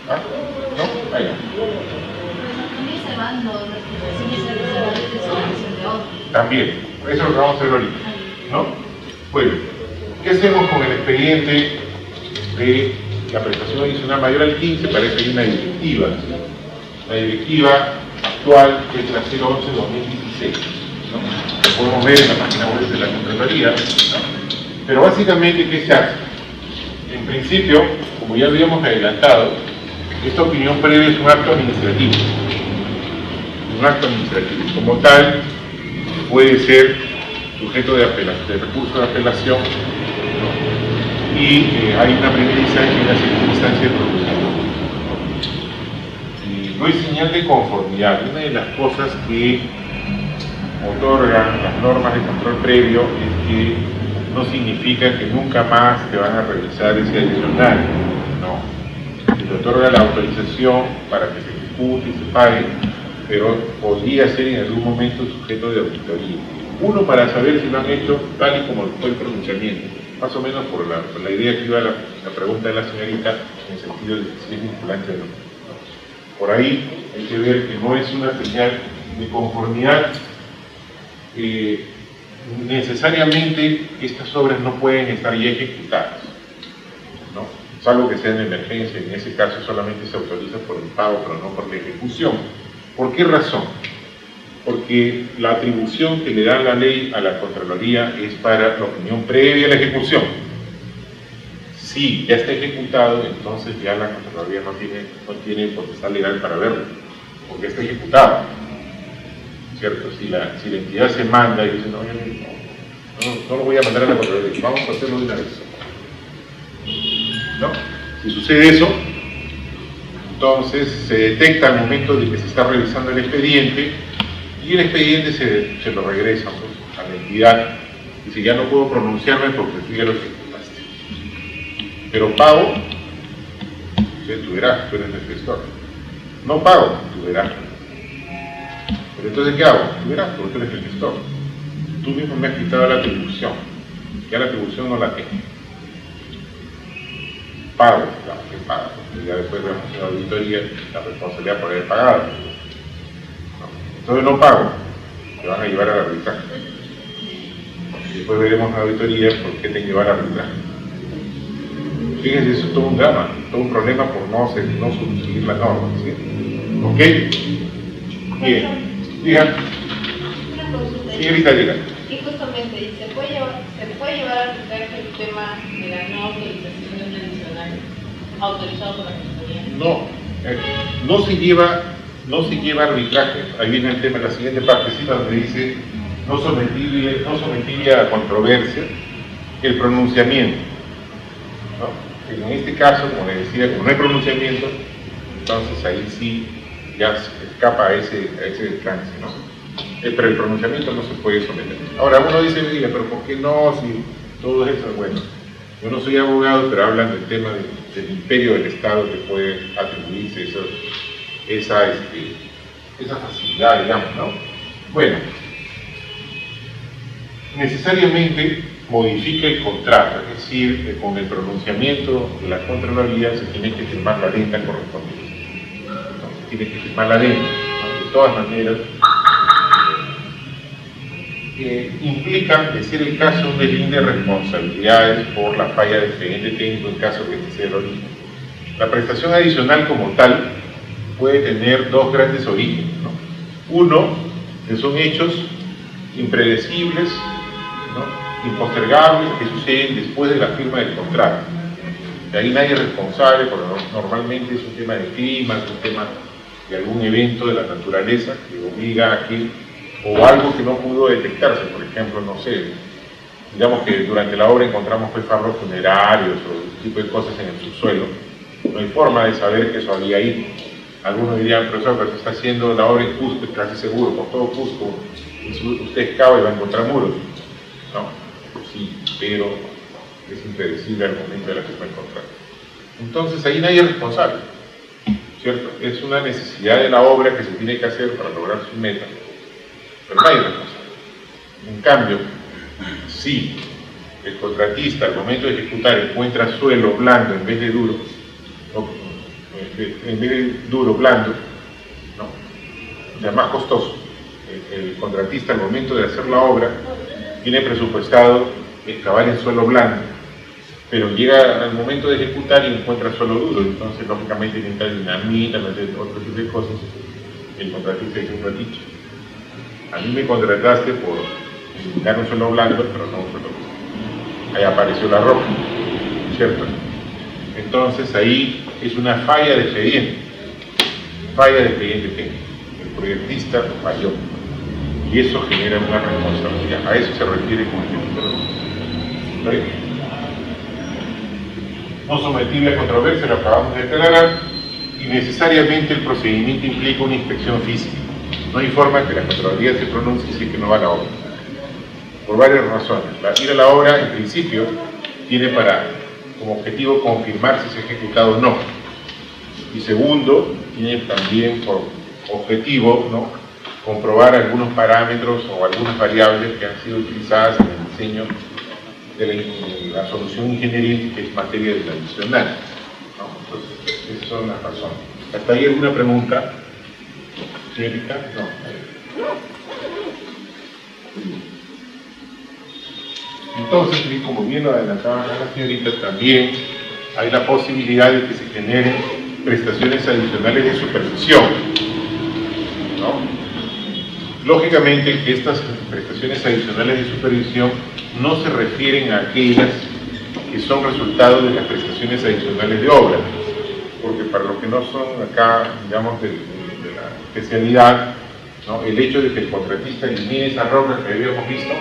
¿Ah? ¿No? Ahí no. También, eso es lo que vamos a hacer ahorita, ¿no? Bueno, ¿qué hacemos con el expediente de la prestación adicional mayor al 15? Parece que hay una directiva, ¿sí? La directiva actual es la 011-2016. ¿no? Lo podemos ver en la página web de la Contraloría, ¿no? Pero básicamente, ¿qué se hace? En principio, como ya habíamos adelantado, esta opinión previa es un acto administrativo. Un acto administrativo. Como tal, puede ser sujeto de recurso de apelación, ¿no? Y hay una primera instancia y una segunda instancia de pronunciamiento. No hay señal de conformidad. Una de las cosas que otorgan las normas de control previo es que no significa que nunca más te van a revisar ese adicional. No. Se te otorga la autorización para que se ejecute y se pague, pero podría ser en algún momento sujeto de auditoría. Uno, para saber si lo han hecho tal y como fue el pronunciamiento, más o menos por la idea que iba la pregunta de la señorita, en el sentido de si es vinculante o no. Por ahí hay que ver que no es una señal de conformidad. Necesariamente estas obras no pueden estar ya ejecutadas, ¿no? Salvo que sea en emergencia. En ese caso solamente se autoriza por el pago, pero no por la ejecución. ¿Por qué razón? Porque la atribución que le da la ley a la Contraloría es para la opinión previa a la ejecución. Si ya está ejecutado, entonces ya la Contraloría no tiene potestad legal para verlo, porque está ejecutado, ¿cierto? Si la entidad se manda y dice, no lo voy a mandar a la Contraloría, vamos a hacerlo de una vez, ¿no? Si sucede eso, entonces se detecta al momento de que se está revisando el expediente, y el expediente se lo regresa, pues, a la entidad. Dice, ya no puedo pronunciarme porque tú ya lo ejecutaste. Pero pago, tú verás, tú eres el gestor. No pago, tú verás. Pero entonces, ¿qué hago? Tú verás, porque tú eres el gestor. Tú mismo me has quitado la atribución. Ya la atribución no la tengo. Pago, claro, que pago. Porque ya después vemos en la auditoría la responsabilidad por haber pagado. Entonces no pago, te van a llevar al arbitraje. Y después veremos en la auditoría por qué te llevan al arbitraje. Fíjense, eso es todo un drama, todo un problema por no seguir la norma, ¿sí? ¿Ok? Bien, digan. Una consulta. Señorita, diga. Y justamente, ¿se puede llevar al arbitraje el tema de la no autorización de un adicional autorizado por la Contraloría? No se lleva arbitraje. Ahí viene el tema, la siguiente partecita donde dice no sometiría a controversia el pronunciamiento, ¿no? En este caso, como les decía, como no hay pronunciamiento, entonces ahí sí ya se escapa a ese trance, ¿no? Pero el pronunciamiento no se puede someter. Ahora uno dice, mira, pero ¿por qué no? Si todo eso, bueno, yo no soy abogado, pero hablan del tema del imperio del Estado que puede atribuirse esa facilidad, digamos, ¿no? Bueno, necesariamente modifica el contrato, es decir, con el pronunciamiento de la Contraloría se tiene que firmar la adenda correspondiente, ¿no? Se tiene que firmar la adenda, ¿no? De todas maneras, implica, de ser el caso, un deslinde de responsabilidades por la falla del expediente técnico en caso que este sea el origen. La prestación adicional como tal puede tener dos grandes orígenes, ¿no? Uno, que son hechos impredecibles, ¿no? Impostergables, que suceden después de la firma del contrato. De ahí nadie es responsable, porque normalmente es un tema de clima, es un tema de algún evento de la naturaleza que obliga a que, o algo que no pudo detectarse, por ejemplo, no sé, digamos que durante la obra encontramos farros funerarios o ese tipo de cosas en el subsuelo. No hay forma de saber que eso había ahí. Algunos dirían, profesor, pero se está haciendo la obra en Cusco, casi seguro, por todo Cusco, usted excava y va a encontrar muros. No, sí, pero es impredecible al momento de la firma del contrato. Entonces ahí nadie es responsable, ¿cierto? Es una necesidad de la obra que se tiene que hacer para lograr su meta, pero nadie es responsable. En cambio, si el contratista al momento de ejecutar encuentra suelo blando en vez de duro, blando, no, o sea, más costoso. El contratista al momento de hacer la obra tiene presupuestado excavar en suelo blando, pero llega al momento de ejecutar y encuentra suelo duro, entonces lógicamente necesita dinamita, otro tipo de cosas. El contratista dice un ratito. A mí me contrataste por dar un suelo blando, pero no un suelo blando. Ahí apareció la roca, ¿cierto? Entonces ahí es una falla de expediente técnico. El proyectista falló y eso genera una responsabilidad. A eso se refiere con el título. No sometible a controversia, lo acabamos de declarar, y necesariamente el procedimiento implica una inspección física. No hay forma que la Contraloría se pronuncie si es que no va a la obra. Por varias razones. Ir a la obra, en principio, tiene como objetivo confirmar si se ha ejecutado o no. Y segundo, tiene también por objetivo, ¿no?, comprobar algunos parámetros o algunas variables que han sido utilizadas en el diseño de la solución ingenieril, que es materia del adicional, ¿no? Entonces, esas son las razones. ¿Hasta ahí alguna pregunta? ¿Señorita? No. Entonces, como bien lo adelantaba la señorita, también hay la posibilidad de que se generen prestaciones adicionales de supervisión, ¿no? Lógicamente que estas prestaciones adicionales de supervisión no se refieren a aquellas que son resultado de las prestaciones adicionales de obra, porque para los que no son acá, digamos, de la especialidad, ¿no?, el hecho de que el contratista elimine esa roca que habíamos visto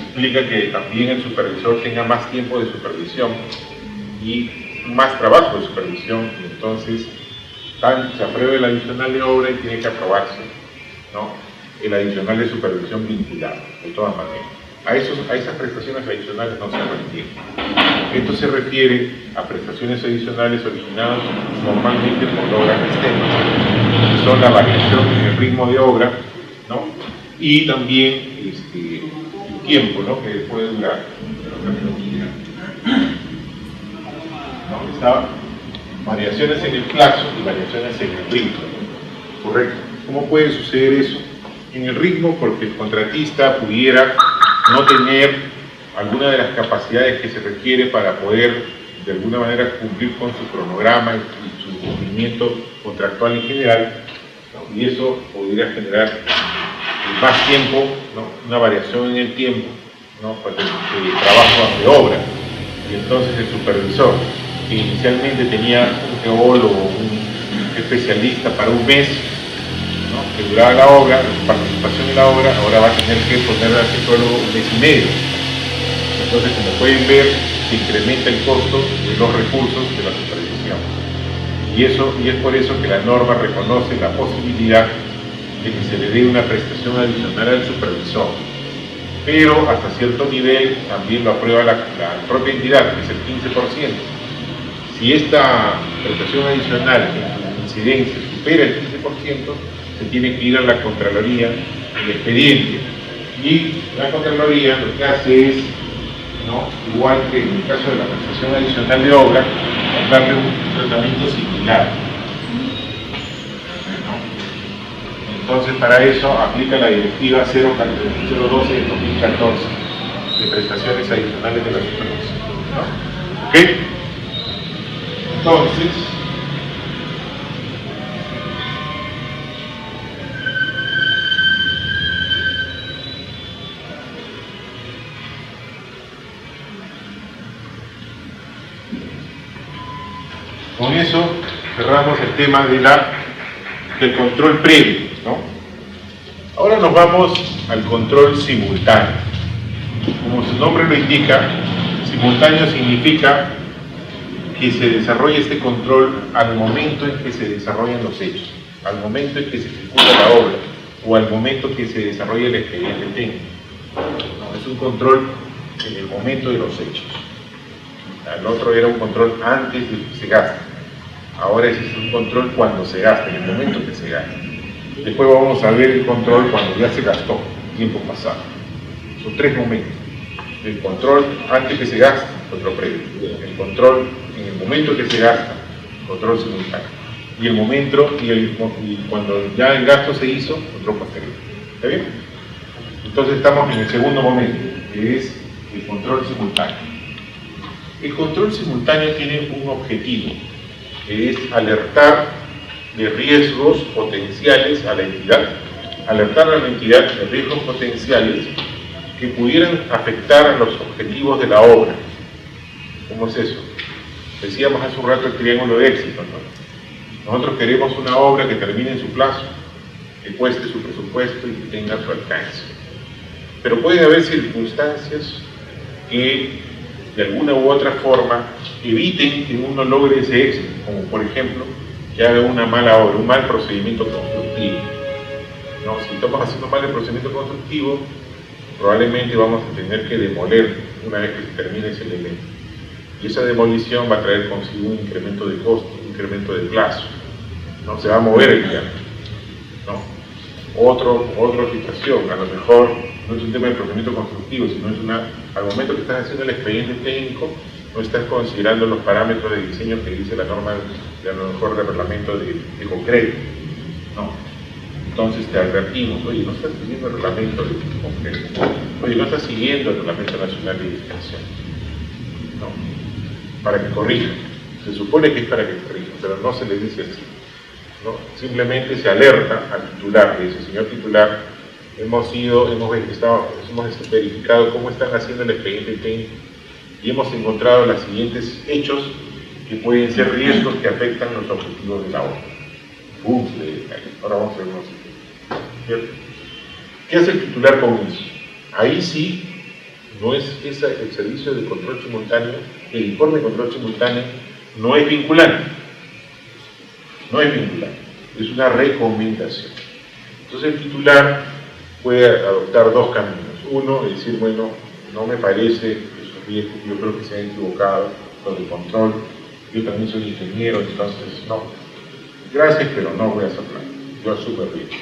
implica que también el supervisor tenga más tiempo de supervisión y más trabajo de supervisión, y entonces se aprueba el adicional de obra y tiene que aprobarse, ¿no?, el adicional de supervisión vinculado, de todas maneras. A esas prestaciones adicionales no se refiere. Esto se refiere a prestaciones adicionales originadas normalmente por obras externas, que son la variación en el ritmo de obra, ¿no?, y también el tiempo, ¿no?, que puede durar. ¿No? Está variaciones en el plazo y variaciones en el ritmo. ¿Correcto? ¿Cómo puede suceder eso? En el ritmo, porque el contratista pudiera no tener alguna de las capacidades que se requiere para poder de alguna manera cumplir con su cronograma y su cumplimiento contractual en general, ¿no?, y eso podría generar más tiempo, ¿no?, una variación en el tiempo, ¿no?, pues, de trabajo de obra. Y entonces el supervisor, que inicialmente tenía un geólogo, un especialista para un mes, ¿no?, que duraba la obra, su participación en la obra, ahora va a tener que poner al geólogo un mes y medio. Entonces, como pueden ver, se incrementa el costo de los recursos de la supervisión. Y es por eso que la norma reconoce la posibilidad de que se le dé una prestación adicional al supervisor. Pero hasta cierto nivel también lo aprueba la propia entidad, que es el 15%. Si esta prestación adicional en su incidencia supera el 15%, se tiene que ir a la Contraloría el expediente. Y la Contraloría lo que hace es, ¿no?, igual que en el caso de la prestación adicional de obra, darle un tratamiento similar. Entonces, para eso aplica la directiva 012 de 2014 de prestaciones adicionales de la supervisión, ¿no? ¿Ok? Entonces, con eso cerramos el tema del control previo, ¿no? Ahora nos vamos al control simultáneo. Como su nombre lo indica, simultáneo significa que se desarrolla este control al momento en que se desarrollan los hechos, al momento en que se ejecuta la obra o al momento que se desarrolla el expediente técnico. No, es un control en el momento de los hechos. El otro era un control antes de que se gaste. Ahora ese es un control cuando se gasta, en el momento que se gasta. Después vamos a ver el control cuando ya se gastó, tiempo pasado. Son tres momentos. El control antes que se gasta, control previo. El control en el momento que se gasta, control simultáneo. Y el momento, y cuando ya el gasto se hizo, control posterior. ¿Está bien? Entonces estamos en el segundo momento, que es el control simultáneo. El control simultáneo tiene un objetivo, que es alertar de riesgos potenciales a la entidad alertar a la entidad de riesgos potenciales que pudieran afectar a los objetivos de la obra. ¿Cómo es eso? Decíamos hace un rato el triángulo de éxito, ¿no? Nosotros queremos una obra que termine en su plazo, que cueste su presupuesto y que tenga su alcance. Pero pueden haber circunstancias que de alguna u otra forma eviten que uno logre ese éxito, como por ejemplo que haga una mala obra, un mal procedimiento constructivo. ¿No? Si estamos haciendo mal el procedimiento constructivo, probablemente vamos a tener que demoler una vez que se termine ese elemento. Y esa demolición va a traer consigo un incremento de costo, un incremento de plazo. ¿No? Se va a mover el viaje. ¿No? Otra situación, a lo mejor no es un tema de procedimiento constructivo, sino es al momento que estás haciendo el expediente técnico, no estás considerando los parámetros de diseño que dice la norma de a lo mejor del reglamento de concreto. ¿No? Entonces te advertimos, oye, no estás siguiendo el reglamento de concreto, oye, no estás siguiendo el reglamento nacional de edificación. No, para que corrija. Se supone que es para que corrija, pero no se le dice así. ¿No? Simplemente se alerta al titular, le dice, señor titular, hemos verificado cómo están haciendo el expediente técnico y hemos encontrado los siguientes hechos que pueden ser riesgos que afectan los objetivos de la obra. ¡Bum! Ahora vamos a ver unos ejemplos. ¿Qué hace el titular con eso? Ahí sí, no es el servicio de control simultáneo, el informe de control simultáneo no es vinculante. No es vinculante, es una recomendación. Entonces el titular puede adoptar dos caminos. Uno, decir, bueno, no me parece esos riesgos, yo creo que se han equivocado, los de control, yo también soy ingeniero, entonces no. Gracias, pero no voy a hacer nada. Yo asumo el riesgo.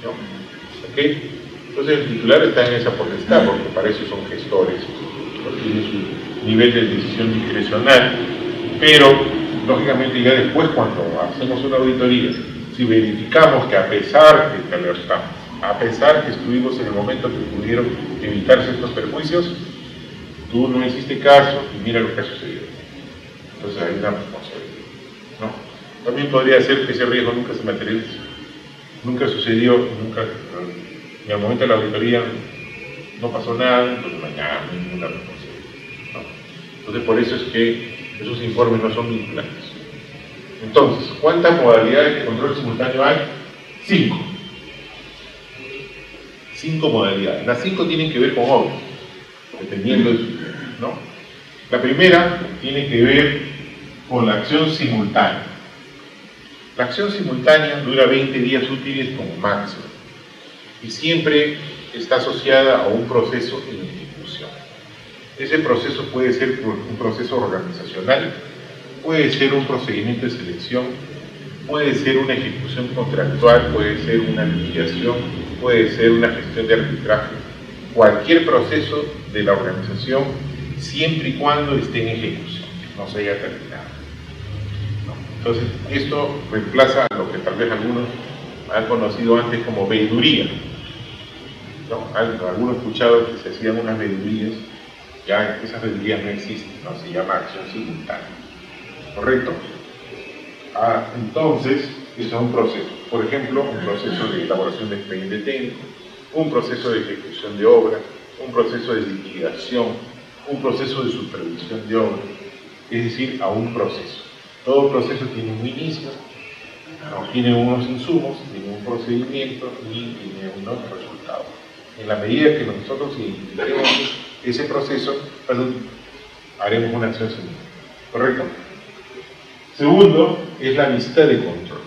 ¿No? ¿Okay? Entonces el titular está en esa potestad, porque para eso son gestores, porque tiene su nivel de decisión discrecional, pero lógicamente ya después cuando hacemos una auditoría, si verificamos que a pesar de que alertamos, a pesar que estuvimos en el momento que pudieron evitarse estos perjuicios, tú no hiciste caso y mira lo que ha sucedido. Entonces hay una responsabilidad, ¿no? También podría ser que ese riesgo nunca se materialice, nunca sucedió, nunca, en el momento de la auditoría no pasó nada, entonces mañana no hay ninguna responsabilidad, ¿no? Entonces por eso es que esos informes no son vinculantes. Entonces, ¿cuántas modalidades de control simultáneo hay? 5. 5 modalidades. Las 5 tienen que ver con obras, dependiendo de su nivel, ¿no? La primera tiene que ver con la acción simultánea. La acción simultánea dura 20 días útiles como máximo y siempre está asociada a un proceso en ejecución. Ese proceso puede ser un proceso organizacional, puede ser un procedimiento de selección, puede ser una ejecución contractual, puede ser una liquidación, puede ser una gestión de arbitraje. Cualquier proceso de la organización, siempre y cuando esté en ejecución, no se haya terminado. ¿No? Entonces, esto reemplaza a lo que tal vez algunos han conocido antes como veeduría. ¿No? Algunos han escuchado que se hacían unas veedurías. Ya esas veedurías no existen, ¿no? Se llama acción simultánea. ¿Correcto? Entonces, eso es un proceso. Por ejemplo, un proceso de elaboración de expediente técnico, un proceso de ejecución de obra, un proceso de liquidación, un proceso de supervisión de obra, es decir, a un proceso. Todo proceso tiene un inicio, tiene unos insumos, tiene un procedimiento y tiene unos resultados. En la medida que nosotros identifiquemos ese proceso, haremos una acción simultánea. ¿Correcto? Segundo, es la visita de control.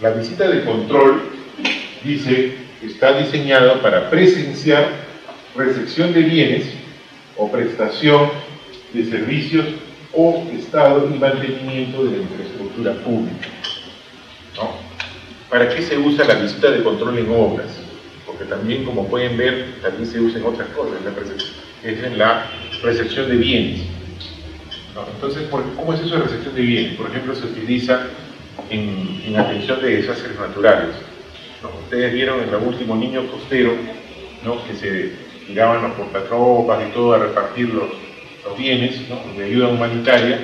La visita de control, dice, está diseñada para presenciar recepción de bienes o prestación de servicios o estado y mantenimiento de la infraestructura pública. ¿No? ¿Para qué se usa la visita de control en obras? Porque también, como pueden ver, también se usa en otras cosas, es en la recepción de bienes. ¿No? Entonces, ¿cómo es eso de recepción de bienes? Por ejemplo, se utiliza en atención de desastres naturales. ¿No? Ustedes vieron en el último Niño Costero, ¿no? Que se tiraban los portatropas y todo a repartir los bienes, ¿no? De ayuda humanitaria.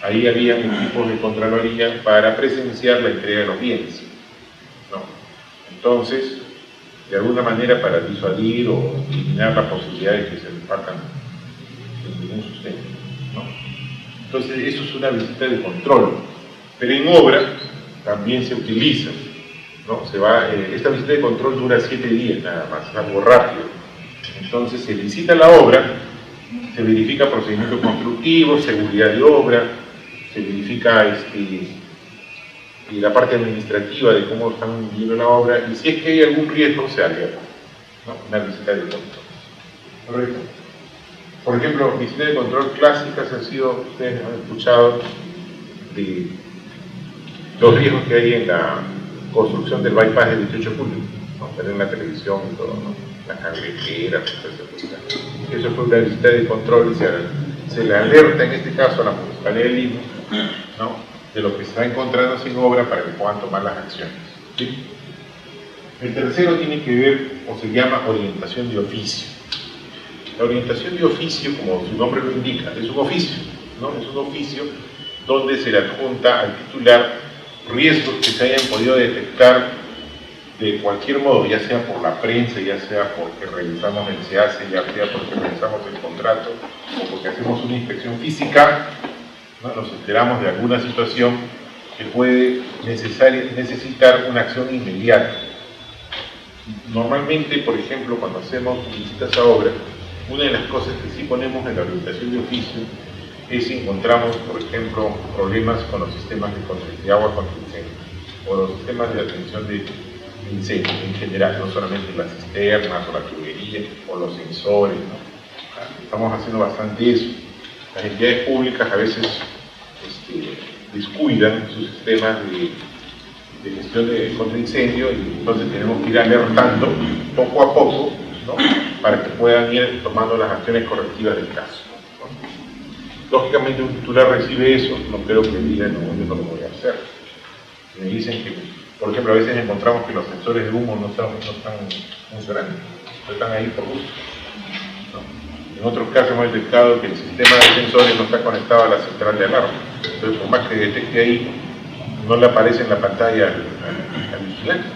Ahí había equipos de Contraloría para presenciar la entrega de los bienes, ¿no? Entonces, de alguna manera para disuadir o eliminar la posibilidad de que se repartan sin ningún sustento, ¿no? Entonces, eso es una visita de control, pero en obra también se utiliza, ¿no? Esta visita de control dura 7 días nada más, algo rápido. Entonces, se visita la obra, se verifica procedimientos constructivos, seguridad de obra, se verifica y la parte administrativa de cómo están viviendo la obra, y si es que hay algún riesgo, se alerta, ¿no? Una visita de control. Correcto. Por ejemplo, visitas de control clásicas han sido, ustedes han escuchado, de los riesgos que hay en la construcción del bypass del 18 de julio, ¿no? Ver en la televisión y todo, ¿no? Las carreteras, etc. Eso fue una visita de control y se le alerta en este caso a la Municipalidad de Lima, ¿no? De lo que se está encontrando sin obra para que puedan tomar las acciones, ¿sí? El tercero tiene que ver, o se llama orientación de oficio. La orientación de oficio, como su nombre lo indica, es un oficio, ¿no? Es un oficio donde se le adjunta al titular riesgos que se hayan podido detectar de cualquier modo, ya sea por la prensa, ya sea porque revisamos el SEACE, ya sea porque revisamos el contrato, o porque hacemos una inspección física, ¿no? Nos enteramos de alguna situación que puede necesitar una acción inmediata. Normalmente, por ejemplo, cuando hacemos visitas a obra, una de las cosas que sí ponemos en la orientación de oficio es si encontramos, por ejemplo, problemas con los sistemas de agua contra incendios, o los sistemas de atención de incendios en general, no solamente las cisternas o la tubería o los sensores, ¿no? Estamos haciendo bastante eso. Las entidades públicas a veces descuidan sus sistemas de gestión contra incendio, y entonces tenemos que ir alertando poco a poco, ¿no? Para que puedan ir tomando las acciones correctivas del caso, ¿no? Lógicamente un titular recibe eso, no creo que diga, no, yo no lo voy a hacer. Me dicen que, por ejemplo, a veces encontramos que los sensores de humo no están funcionando, están ahí por gusto, ¿no? En otros casos hemos detectado que el sistema de sensores no está conectado a la central de alarma, entonces por más que detecte ahí, no le aparece en la pantalla al vigilante.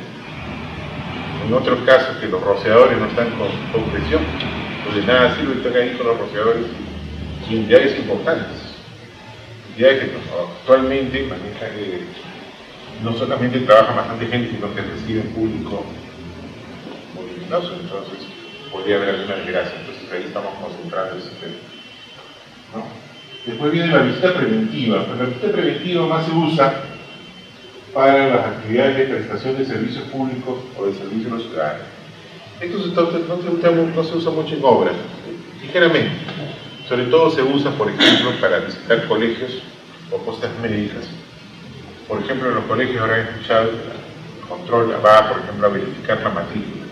En otros casos que los rociadores no están con presión, pues de nada sirve estar ahí con los rociadores, y entidades importantes, entidades que actualmente manejan, no solamente trabaja bastante gente, sino que recibe público voluminoso, entonces podría haber alguna desgracia. Entonces ahí estamos concentrando ese tema, ¿no? Después viene la visita preventiva. Pues la visita preventiva más se usa para las actividades de prestación de servicios públicos o de servicios a los ciudadanos. Esto no se usa mucho en obras, ligeramente. Sobre todo se usa, por ejemplo, para visitar colegios o postas médicas. Por ejemplo, en los colegios ahora he escuchado que el control va, por ejemplo, a verificar la matrícula.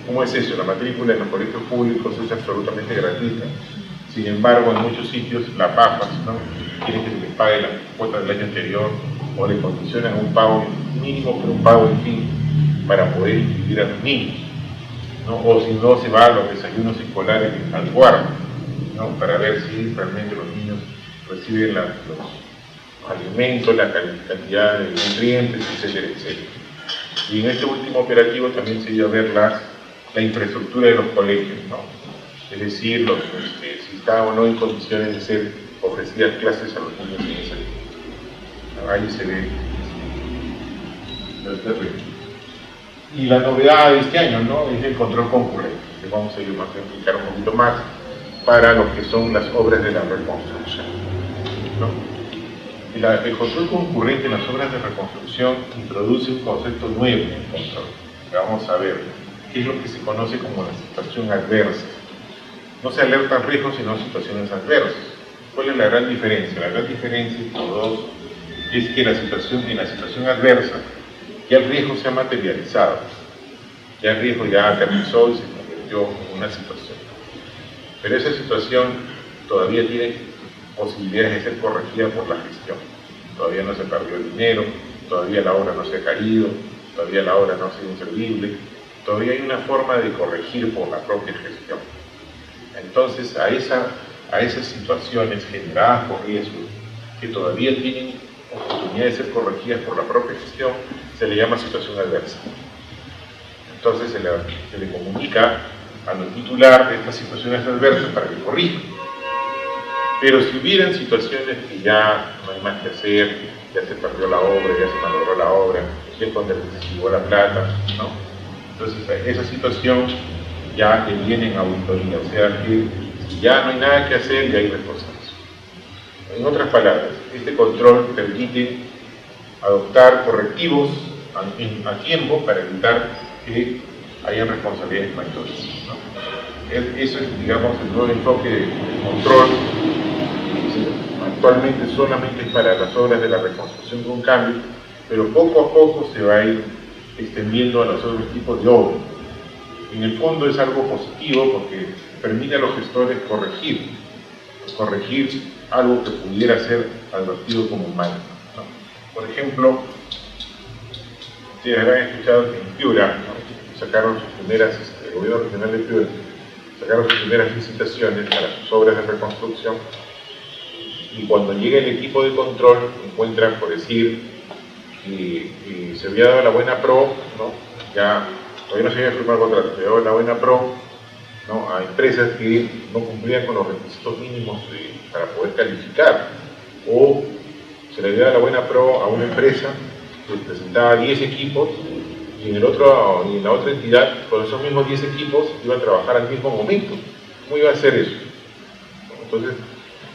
¿Cómo es eso? La matrícula en los colegios públicos es absolutamente gratuita. Sin embargo, en muchos sitios la PAFAS, ¿no? Quieren que se les pague la cuota del año anterior, o le condicionan un pago mínimo, pero un pago en fin, para poder inscribir a los niños, ¿no? O si no, se va a los desayunos escolares al guardia, ¿no? Para ver si realmente los niños reciben los alimentos, la cantidad de nutrientes, etcétera, etcétera. Y en este último operativo también se dio a ver la infraestructura de los colegios, ¿no? Es decir, si está o no en condiciones de ser ofrecidas clases a los niños en esa época. Ahí se ve. Y la novedad de este año, ¿no? Es el control concurrente, que vamos a explicar un poquito más para lo que son las obras de la reconstrucción, ¿no? El control concurrente en las obras de reconstrucción introduce un concepto nuevo en el control. Vamos a ver qué es lo que se conoce como la situación adversa. No se alertan riesgos, sino situaciones adversas. ¿Cuál es la gran diferencia? La gran diferencia entre los dos es que en la situación adversa ya el riesgo se ha materializado. Ya el riesgo ya aterrizó y se convirtió en una situación. Pero esa situación todavía tiene posibilidades de ser corregida por la gestión. Todavía no se perdió el dinero, todavía la obra no se ha caído, todavía la obra no ha sido inservible, todavía hay una forma de corregir por la propia gestión. Entonces, a esas situaciones generadas por riesgos que todavía tienen oportunidad de ser corregidas por la propia gestión, se le llama situación adversa. Entonces se le comunica al titular de estas situaciones adversas para que corrija. Pero si hubieran situaciones que ya no hay más que hacer, ya se perdió la obra, ya se malogró la obra, ya cuando se llevó la plata, ¿no? Entonces esa situación ya le viene en auditoría, o sea que si ya no hay nada que hacer, ya hay responsables. En otras palabras, este control permite adoptar correctivos a tiempo para evitar que haya responsabilidades mayores, ¿no? Eso es, digamos, el nuevo enfoque de control. Actualmente solamente es para las obras de la reconstrucción con cambio, pero poco a poco se va a ir extendiendo a los otros tipos de obras. En el fondo es algo positivo porque permite a los gestores corregir algo que pudiera ser advertido como malo, ¿no? Por ejemplo, ustedes habrán escuchado que en Piura, ¿no?, sacaron sus primeras, el gobierno regional de Piura sacaron sus primeras licitaciones para sus obras de reconstrucción, y cuando llega el equipo de control encuentran, por decir, que se había dado la buena pro, ¿no? Ya todavía no se había firmado el contrato, se había dado la buena pro, ¿no?, a empresas que no cumplían con los requisitos mínimos para poder calificar, o se le había dado la buena pro a una empresa que presentaba 10 equipos y en la otra entidad con esos mismos 10 equipos iban a trabajar al mismo momento. ¿Cómo iba a ser eso? Entonces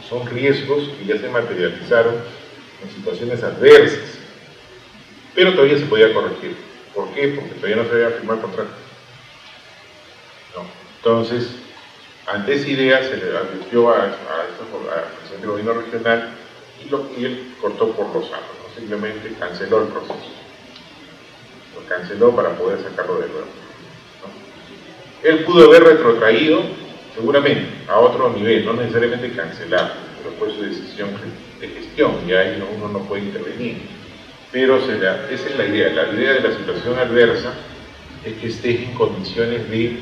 son riesgos que ya se materializaron en situaciones adversas, pero todavía se podía corregir. ¿Por qué? Porque todavía no se había firmado el contrato. No. Entonces, ante esa idea se le advirtió al presidente del gobierno regional y él cortó por los años, ¿no? Simplemente canceló el proceso. Lo canceló para poder sacarlo de nuevo, ¿no? Él pudo haber retrotraído, seguramente, a otro nivel, no necesariamente cancelar, pero fue su decisión de gestión y ahí uno no puede intervenir. Pero esa es la idea de la situación adversa es que estés en condiciones de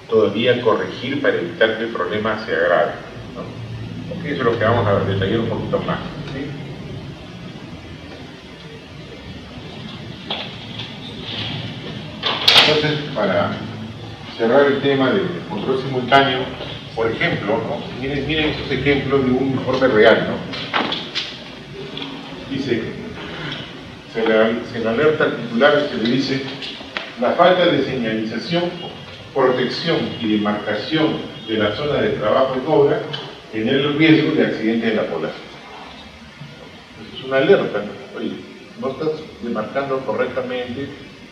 todavía corregir para evitar que el problema se agrave, ¿no? Porque eso es lo que vamos a detallar un poquito más, ¿sí? Entonces, para cerrar el tema del control simultáneo, por ejemplo, ¿no?, miren estos ejemplos de un informe real, ¿no? Dice, se le alerta al titular y se le dice: la falta de señalización, protección y demarcación de la zona de trabajo en obra genera el riesgo de accidentes de la población. Es una alerta, ¿no? Oye, no estás demarcando correctamente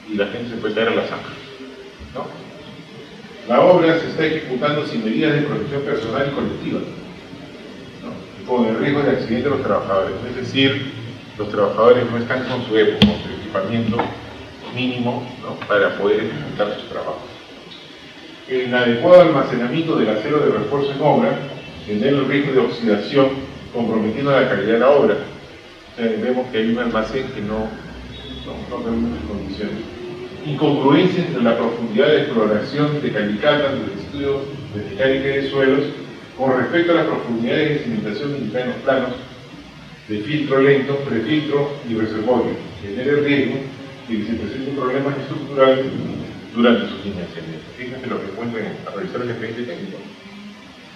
y la gente se puede caer a la zanja, ¿no? La obra se está ejecutando sin medidas de protección personal y colectiva, ¿no?, con el riesgo de accidente de los trabajadores. Es decir, los trabajadores no están con su equipamiento mínimo, ¿no?, para poder ejecutar sus trabajos. El inadecuado almacenamiento del acero de refuerzo en obra genera el riesgo de oxidación, comprometiendo la calidad de la obra. O sea, vemos que hay un almacén que no reúne las condiciones. Incongruencia entre la profundidad de exploración de calicatas del estudio de mecánica de suelos con respecto a las profundidades de cimentación indicada en los planos de filtro lento, prefiltro y reservorio, que genera el riesgo de que se presenten problemas estructurales durante su financiamiento. Fíjense lo que encuentran a revisar el expediente técnico,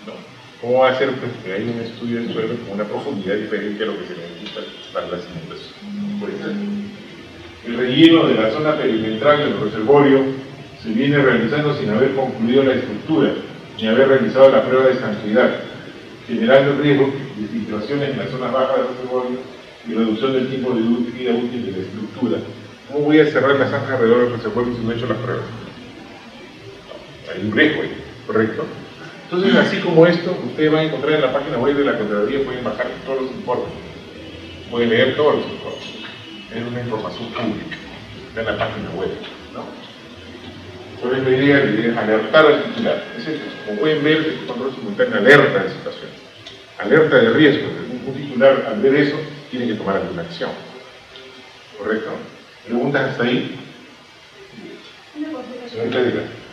¿no? ¿Cómo va a ser, pues, que hay un estudio de suelo con una profundidad diferente a lo que se necesita para la cimentación? Por ejemplo, el relleno de la zona perimetral del reservorio se viene realizando sin haber concluido la estructura ni haber realizado la prueba de sanidad, generando el riesgo de filtraciones en las zonas bajas del reservorio y reducción del tiempo de vida útil de la estructura. ¿Cómo voy a cerrar la zanja alrededor del reservorio si no he hecho las pruebas? Hay un riesgo ahí, ¿correcto? Entonces, así como esto, ustedes van a encontrar en la página web de la Contraloría, pueden bajar todos los informes, pueden leer todos los informes. Es una información pública, está en la página web, ¿no? Entonces la idea es alertar al titular. Es decir, como pueden ver, el control simultáneo alerta de situaciones, alerta de riesgos. Un titular, al ver eso, tiene que tomar alguna acción. ¿Correcto? ¿Preguntas hasta ahí? Señorita Edgar.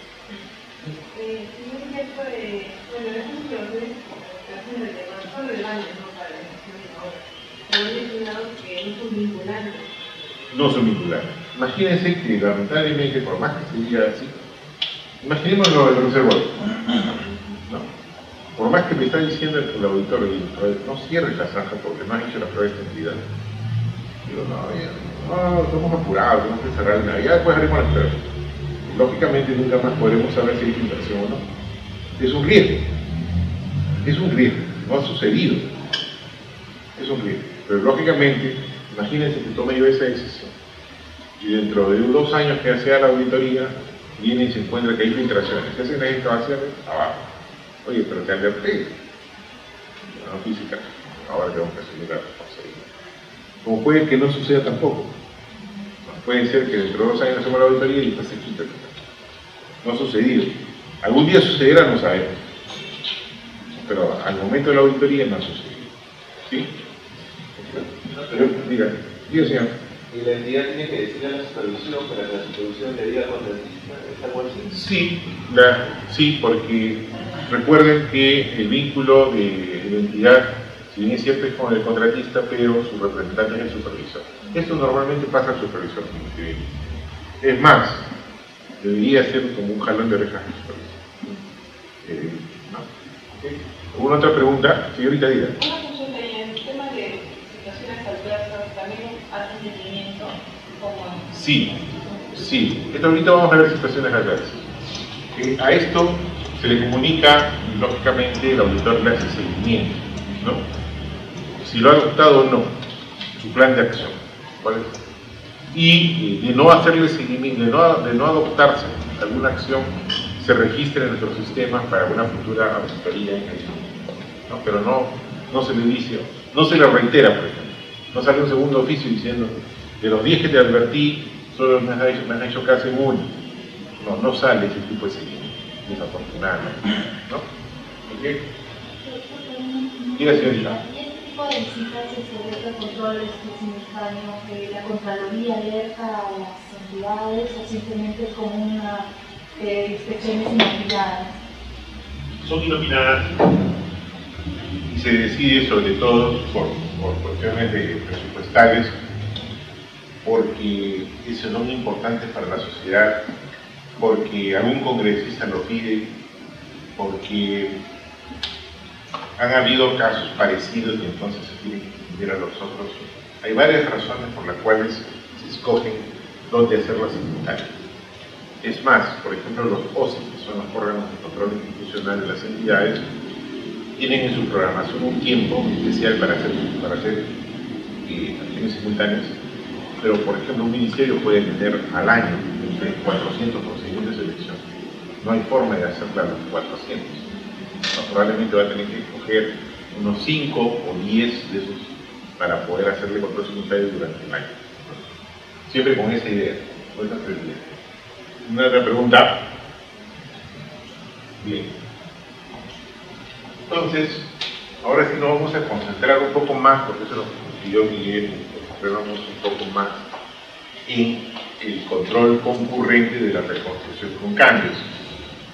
Son relevantes, ¿no?, para la gestión de la obra. Pero he mencionado que no son vinculantes. No son vinculantes. Imagínense que lamentablemente, por más que se diga así, imaginémoslo en los reservorios, ¿no? Por más que me está diciendo el auditor, no cierres la zanja porque no has hecho la prueba de estabilidad. Digo, no, estamos apurados, tenemos que cerrar una, ya después haremos las pruebas. Lógicamente nunca más podremos saber si hay inversión o no. Es un riesgo, no ha sucedido, es un riesgo. Pero lógicamente, imagínense que tome yo esa decisión y dentro de 2 años que sea la auditoría, viene y se encuentra que hay filtraciones, que hacen las excavaciones abajo. Oye, pero te alerté. No física, ahora tenemos que asumir la responsabilidad. Como puede que no suceda tampoco. Puede ser que dentro de 2 años hacemos la auditoría y después se quita. No ha sucedido. Algún día sucederá, no sabemos. Pero al momento de la auditoría no ha sucedido. ¿Sí? Diga, señor. ¿Y la entidad tiene que decirle a la supervisión para que la supervisión le diga contratista? ¿Está algo así? Sí, porque recuerden que el vínculo de la entidad, si bien es cierto, es con el contratista, pero su representante es el supervisor. Esto normalmente pasa al supervisor. Es más, debería ser como un jalón de orejas al supervisor. ¿Alguna otra pregunta? Señorita, diga. Una consulta, y en el tema de situaciones adversas, ¿también hacen seguimiento como...? Sí. Ahorita vamos a ver situaciones adversas. A esto se le comunica, y lógicamente el auditor le hace seguimiento, ¿no? Si lo ha adoptado o no, su plan de acción, ¿vale? Y de no hacerle seguimiento, de no adoptarse alguna acción, se registra en nuestro sistema para una futura auditoría en el ¿no? Pero no se le dice, no se le reitera, por ejemplo. No sale un segundo oficio diciendo, de los 10 que te advertí, solo me has hecho caso en uno. No sale ese tipo de seguimiento, desafortunadamente, ¿no? ¿Ok? Diga, señorita. ¿Y este tipo de visitas se alerta controles simultáneos que la Contraloría alerta a las entidades o simplemente con una inspecciones inopinadas? Son inopinadas y se decide sobre todo por cuestiones presupuestales, porque son importantes para la sociedad, porque algún congresista lo pide, porque han habido casos parecidos y entonces se tienen que entender a los otros. Hay varias razones por las cuales se escogen dónde hacerlas simultáneas. Es más, por ejemplo, los OSI, que son los órganos de control institucional de las entidades, tienen en su programación un tiempo especial para hacer acciones simultáneas, pero por ejemplo un ministerio puede tener al año entre 400 procedimientos de selección. No hay forma de hacerla a los 400. Probablemente va a tener que escoger unos 5 o 10 de esos para poder hacerle control simultáneo durante el año. Siempre con esa idea, con esa prioridad. ¿Una otra pregunta? Bien. Entonces, ahora sí nos vamos a concentrar un poco más, porque eso lo pidió Miguel, concentrarnos un poco más en el control concurrente de la reconstrucción con cambios,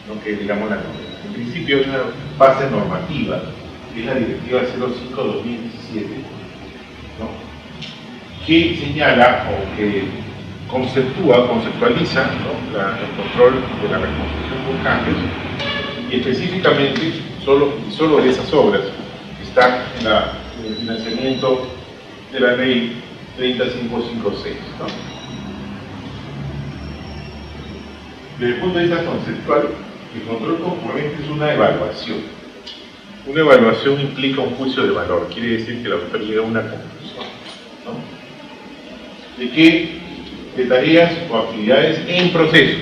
¿no? Que es, digamos, la norma. En principio hay una base normativa, que es la Directiva 05-2017, ¿no? Que señala o que conceptualiza, ¿no? El control de la reconstrucción con cambios, y específicamente solo de esas obras están en el financiamiento de la ley 3556, ¿no? Desde el punto de vista conceptual, el control concurrente es una evaluación. Una evaluación implica un juicio de valor, quiere decir que la autor llega a una conclusión, ¿no? De tareas o actividades en proceso.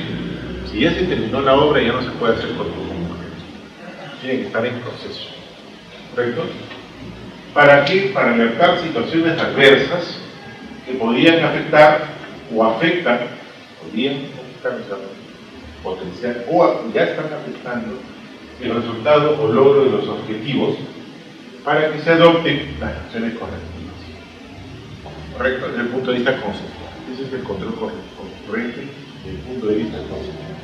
Si ya se terminó la obra, ya no se puede hacer control concurrente. Tiene que estar en proceso. ¿Correcto? ¿Para qué? Para alertar situaciones adversas que podrían afectar o afectan, potencial o ya están afectando el resultado o logro de los objetivos para que se adopten las acciones correctivas. ¿Correcto? Desde el punto de vista conceptual. Ese es el control concurrente desde el punto de vista conceptual.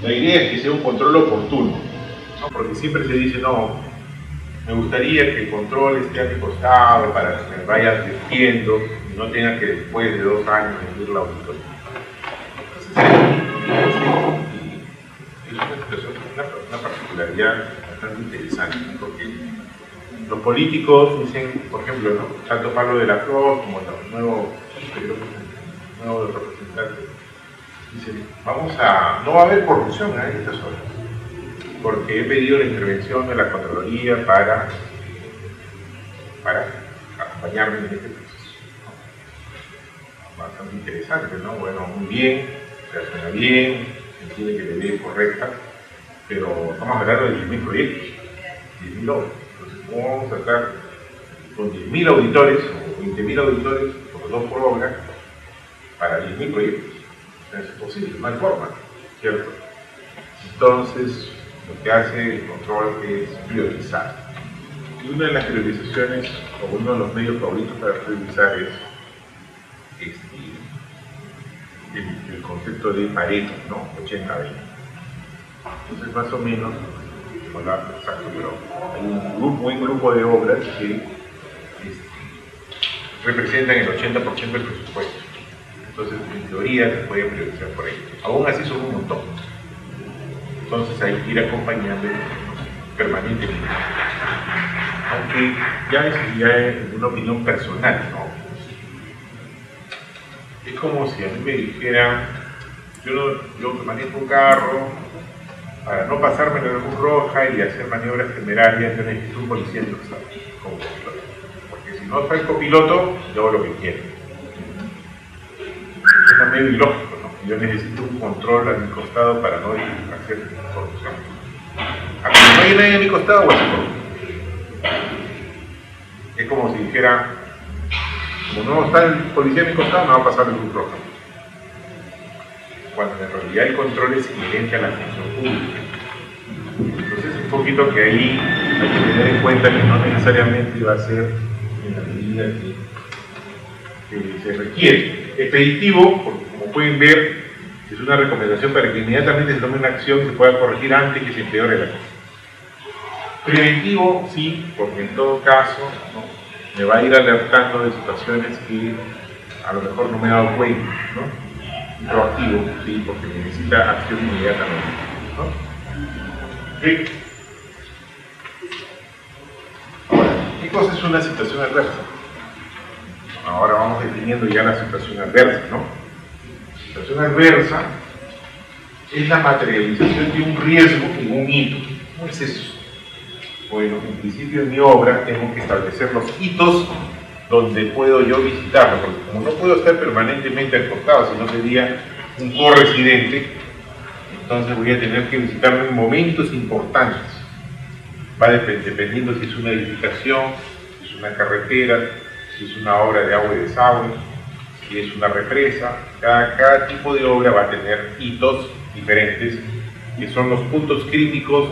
La idea es que sea un control oportuno, ¿no? Porque siempre se dice, no, me gustaría que el control esté a mi costado para que me vaya advirtiendo y no tenga que después de 2 años venir la auditoría. Entonces, es una particularidad bastante interesante, ¿no? Porque los políticos dicen, por ejemplo, ¿no? Tanto Pablo de la Cruz como los nuevos representantes, dicen, no va a haber corrupción en estas horas, porque he pedido la intervención de la Contraloría para acompañarme en este proceso. Bastante interesante, ¿no? Bueno, muy bien, reacciona bien, entiende que la ley es correcta, pero estamos hablando de 10.000 proyectos, 10.000 obras. Entonces, ¿cómo vamos a estar con 10.000 auditores o 20.000 auditores, por 2 por obra, para 10.000 proyectos? No es posible, no hay forma, ¿cierto? Entonces, lo que hace el control es priorizar. Y una de las priorizaciones, o uno de los medios favoritos para priorizar es el concepto de Pareto, ¿no? 80-20. Entonces, más o menos, no lo exacto, pero hay un buen grupo de obras que representan el 80% del presupuesto. Entonces, en teoría, se puede priorizar por ahí. Aún así, son un montón. Entonces, hay que ir acompañando permanentemente. Aunque ya es una opinión personal, ¿no? Es como si a mí me dijera, yo manejo un carro, para no pasarme la luz roja y hacer maniobras temerarias, yo necesito un policía endorsado como copiloto. Porque si no soy copiloto, yo hago lo que quiero. Es medio ilógico, ¿no? Yo necesito un control a mi costado para no ir a hacer corrupción. Aquí no hay nadie a mi costado, voy a hacer corrupción. Es como si dijera, como no está el policía a mi costado, no va a pasar la luz roja. Cuando en realidad el control es inherente a la función pública. Entonces, un poquito que ahí hay que tener en cuenta que no necesariamente va a ser en la medida que se requiere. Expeditivo, porque como pueden ver, es una recomendación para que inmediatamente se tome una acción que pueda corregir antes que se empeore la cosa. Preventivo, sí, porque en todo caso, ¿no?, me va a ir alertando de situaciones que a lo mejor no me he dado cuenta, ¿no? Proactivo, sí, porque necesita acción inmediatamente, ¿no? ¿Sí? Ahora, ¿qué cosa es una situación adversa? Ahora vamos definiendo ya la situación adversa, ¿no? La situación adversa es la materialización de un riesgo en un hito. ¿Cómo es eso? Bueno, en principio en mi obra tengo que establecer los hitos donde puedo yo visitarlo, porque como no puedo estar permanentemente al costado, sino sería un co-residente, entonces voy a tener que visitarlo en momentos importantes. Va dependiendo si es una edificación, si es una carretera, si es una obra de agua y desagüe, si es una represa. Cada tipo de obra va a tener hitos diferentes, que son los puntos críticos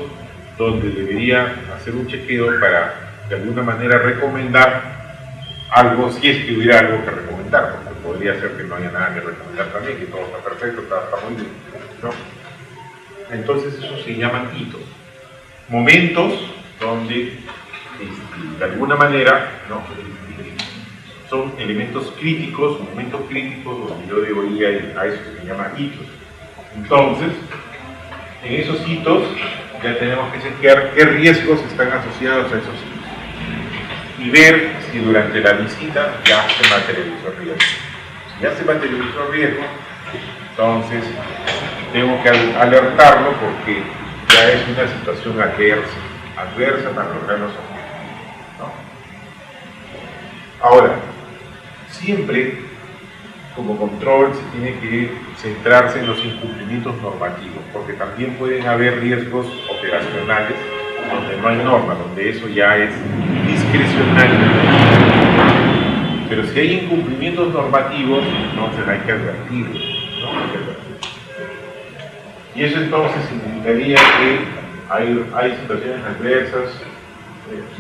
donde debería hacer un chequeo para de alguna manera recomendar algo, si es que hubiera algo que recomendar, porque podría ser que no haya nada que recomendar también, que todo está perfecto, está muy bien, ¿no? Entonces eso se llaman hitos, momentos donde de alguna manera, ¿no?, son elementos críticos, momentos críticos donde yo debo ir a eso que se llama hitos. Entonces, en esos hitos ya tenemos que chequear qué riesgos están asociados a esos hitos y ver si durante la visita ya se materializó el riesgo. Si ya se materializó el riesgo, entonces tengo que alertarlo porque ya es una situación adversa para lograr los objetivos, ¿no? Ahora, siempre como control se tiene que centrarse en los incumplimientos normativos, porque también pueden haber riesgos operacionales donde no hay norma, donde eso ya es discrecional. Pero si hay incumplimientos normativos, entonces hay que advertirlos, ¿no? Y eso entonces significaría que hay situaciones adversas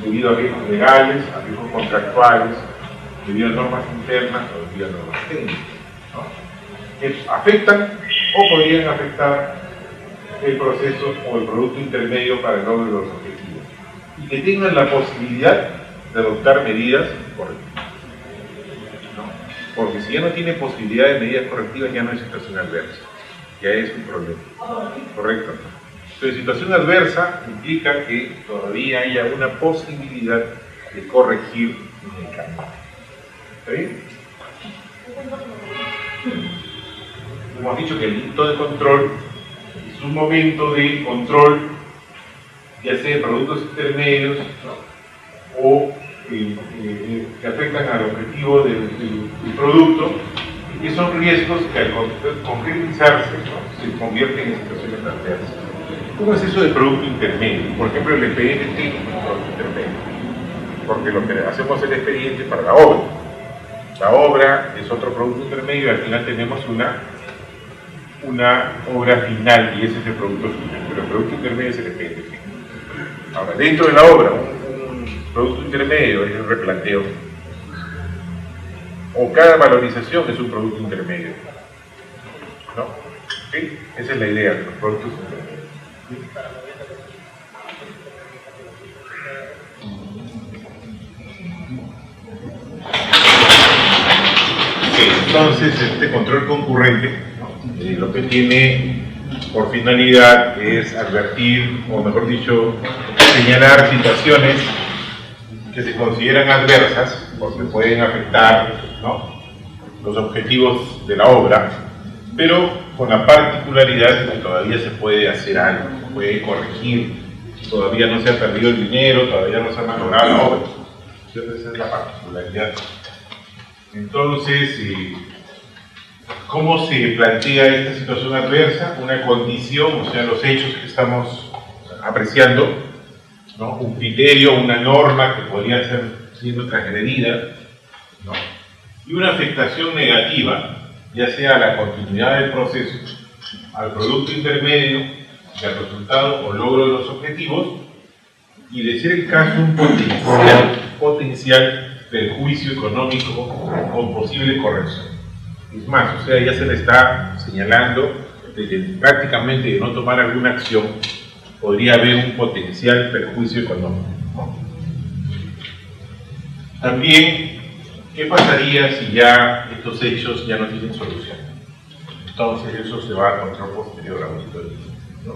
debido a riesgos legales, a riesgos contractuales, debido a normas internas o debido a normas técnicas, ¿no?, que afectan o podrían afectar el proceso o el producto intermedio para el logro de los objetivos y que tengan la posibilidad de adoptar medidas correctas, ¿no? si ya no tiene posibilidad de medidas correctivas, ya no es situación adversa, ya es un problema. ¿Correcto? Entonces, situación adversa implica que todavía haya una posibilidad de corregir el cambio. ¿Está bien? Hemos dicho que el punto de control es un momento de control, ya sea de productos intermedios, ¿no? O que afectan al objetivo del producto, y que son riesgos que al concretizarse, ¿no? Se convierten en situaciones adversas. ¿Cómo es eso de producto intermedio? Por ejemplo, el expediente técnico es un producto intermedio, porque lo que hacemos es el expediente para la obra. La obra es otro producto intermedio y al final tenemos una obra final, y ese es el producto final, pero el producto intermedio es el expediente técnico. Ahora, dentro de la obra, un producto intermedio es el replanteo, o cada valorización es un producto intermedio, ¿no? ¿Sí? Esa es la idea de los productos intermedios. Entonces, este control concurrente, ¿no? Lo que tiene por finalidad es advertir, o mejor dicho, señalar situaciones que se consideran adversas porque pueden afectar, ¿no?, los objetivos de la obra, pero con la particularidad de que todavía se puede hacer algo, se puede corregir, todavía no se ha perdido el dinero, todavía no se ha malogrado la obra. Entonces, esa es la particularidad. Entonces, ¿cómo se plantea esta situación adversa? Una condición, o sea, los hechos que estamos apreciando, ¿no? Un criterio, una norma que podría ser siendo transgredida, ¿no? Y una afectación negativa, ya sea a la continuidad del proceso, al producto intermedio, al resultado o logro de los objetivos, y de ser el caso un potencial perjuicio económico con posible corrección. Es más, o sea, ya se le está señalando de que prácticamente de no tomar alguna acción podría haber un potencial perjuicio económico, ¿no? También, ¿qué pasaría si ya estos hechos ya no tienen solución? Entonces eso se va a control posterior a auditoría, ¿no?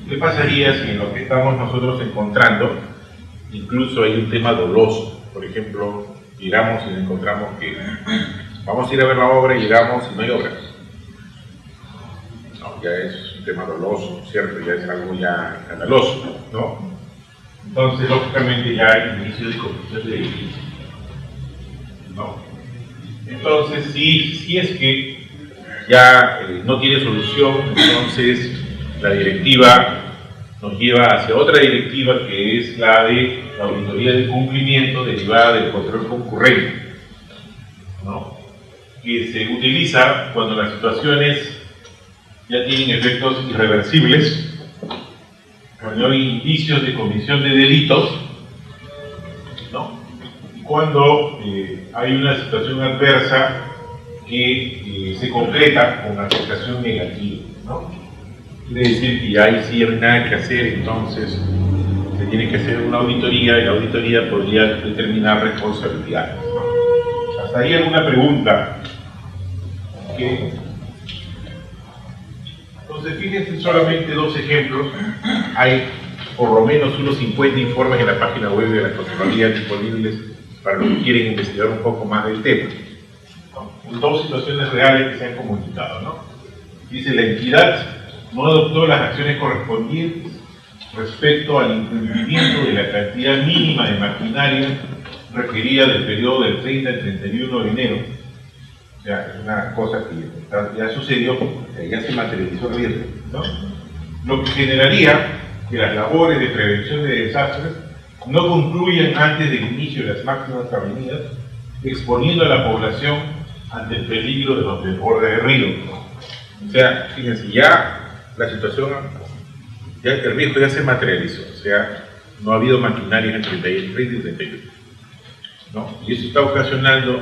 ¿Qué pasaría si en lo que estamos nosotros encontrando incluso hay un tema doloso? Por ejemplo, llegamos y encontramos que vamos a ir a ver la obra y llegamos y no hay obras. No, ya es un tema doloso, ¿cierto? Ya es algo ya escandaloso, ¿no? Entonces, lógicamente, ya hay inicio de construcción de edificios, ¿no? Entonces, si es que ya no tiene solución, entonces la directiva nos lleva hacia otra directiva que es la de la auditoría del cumplimiento derivada del control concurrente, ¿no? Que se utiliza cuando las situaciones ya tienen efectos irreversibles, cuando hay indicios de comisión de delitos, ¿no? Y cuando hay una situación adversa que se concreta con afectación negativa, ¿no? Quiere decir que ya ahí sí no hay nada que hacer, entonces se tiene que hacer una auditoría y la auditoría podría determinar responsabilidades, ¿no? ¿Hasta ahí alguna pregunta? ¿Qué? Entonces, fíjense solamente dos ejemplos. Hay por lo menos unos 50 informes en la página web de la Contraloría disponibles para los que quieren investigar un poco más del tema, ¿no? Dos situaciones reales que se han comunicado, ¿no? Dice: la entidad no adoptó las acciones correspondientes respecto al incumplimiento de la cantidad mínima de maquinaria requerida del periodo del 30 al 31 de enero. O sea, es una cosa que ya sucedió, ya se materializó el riesgo, ¿no? Lo que generaría que las labores de prevención de desastres no concluyan antes del inicio de las máximas avenidas, exponiendo a la población ante el peligro de los desbordes de río. O sea, fíjense, ya la situación, ya el riesgo ya se materializó, o sea, no ha habido maquinaria en el 30 y 31, ¿no? Y eso está ocasionando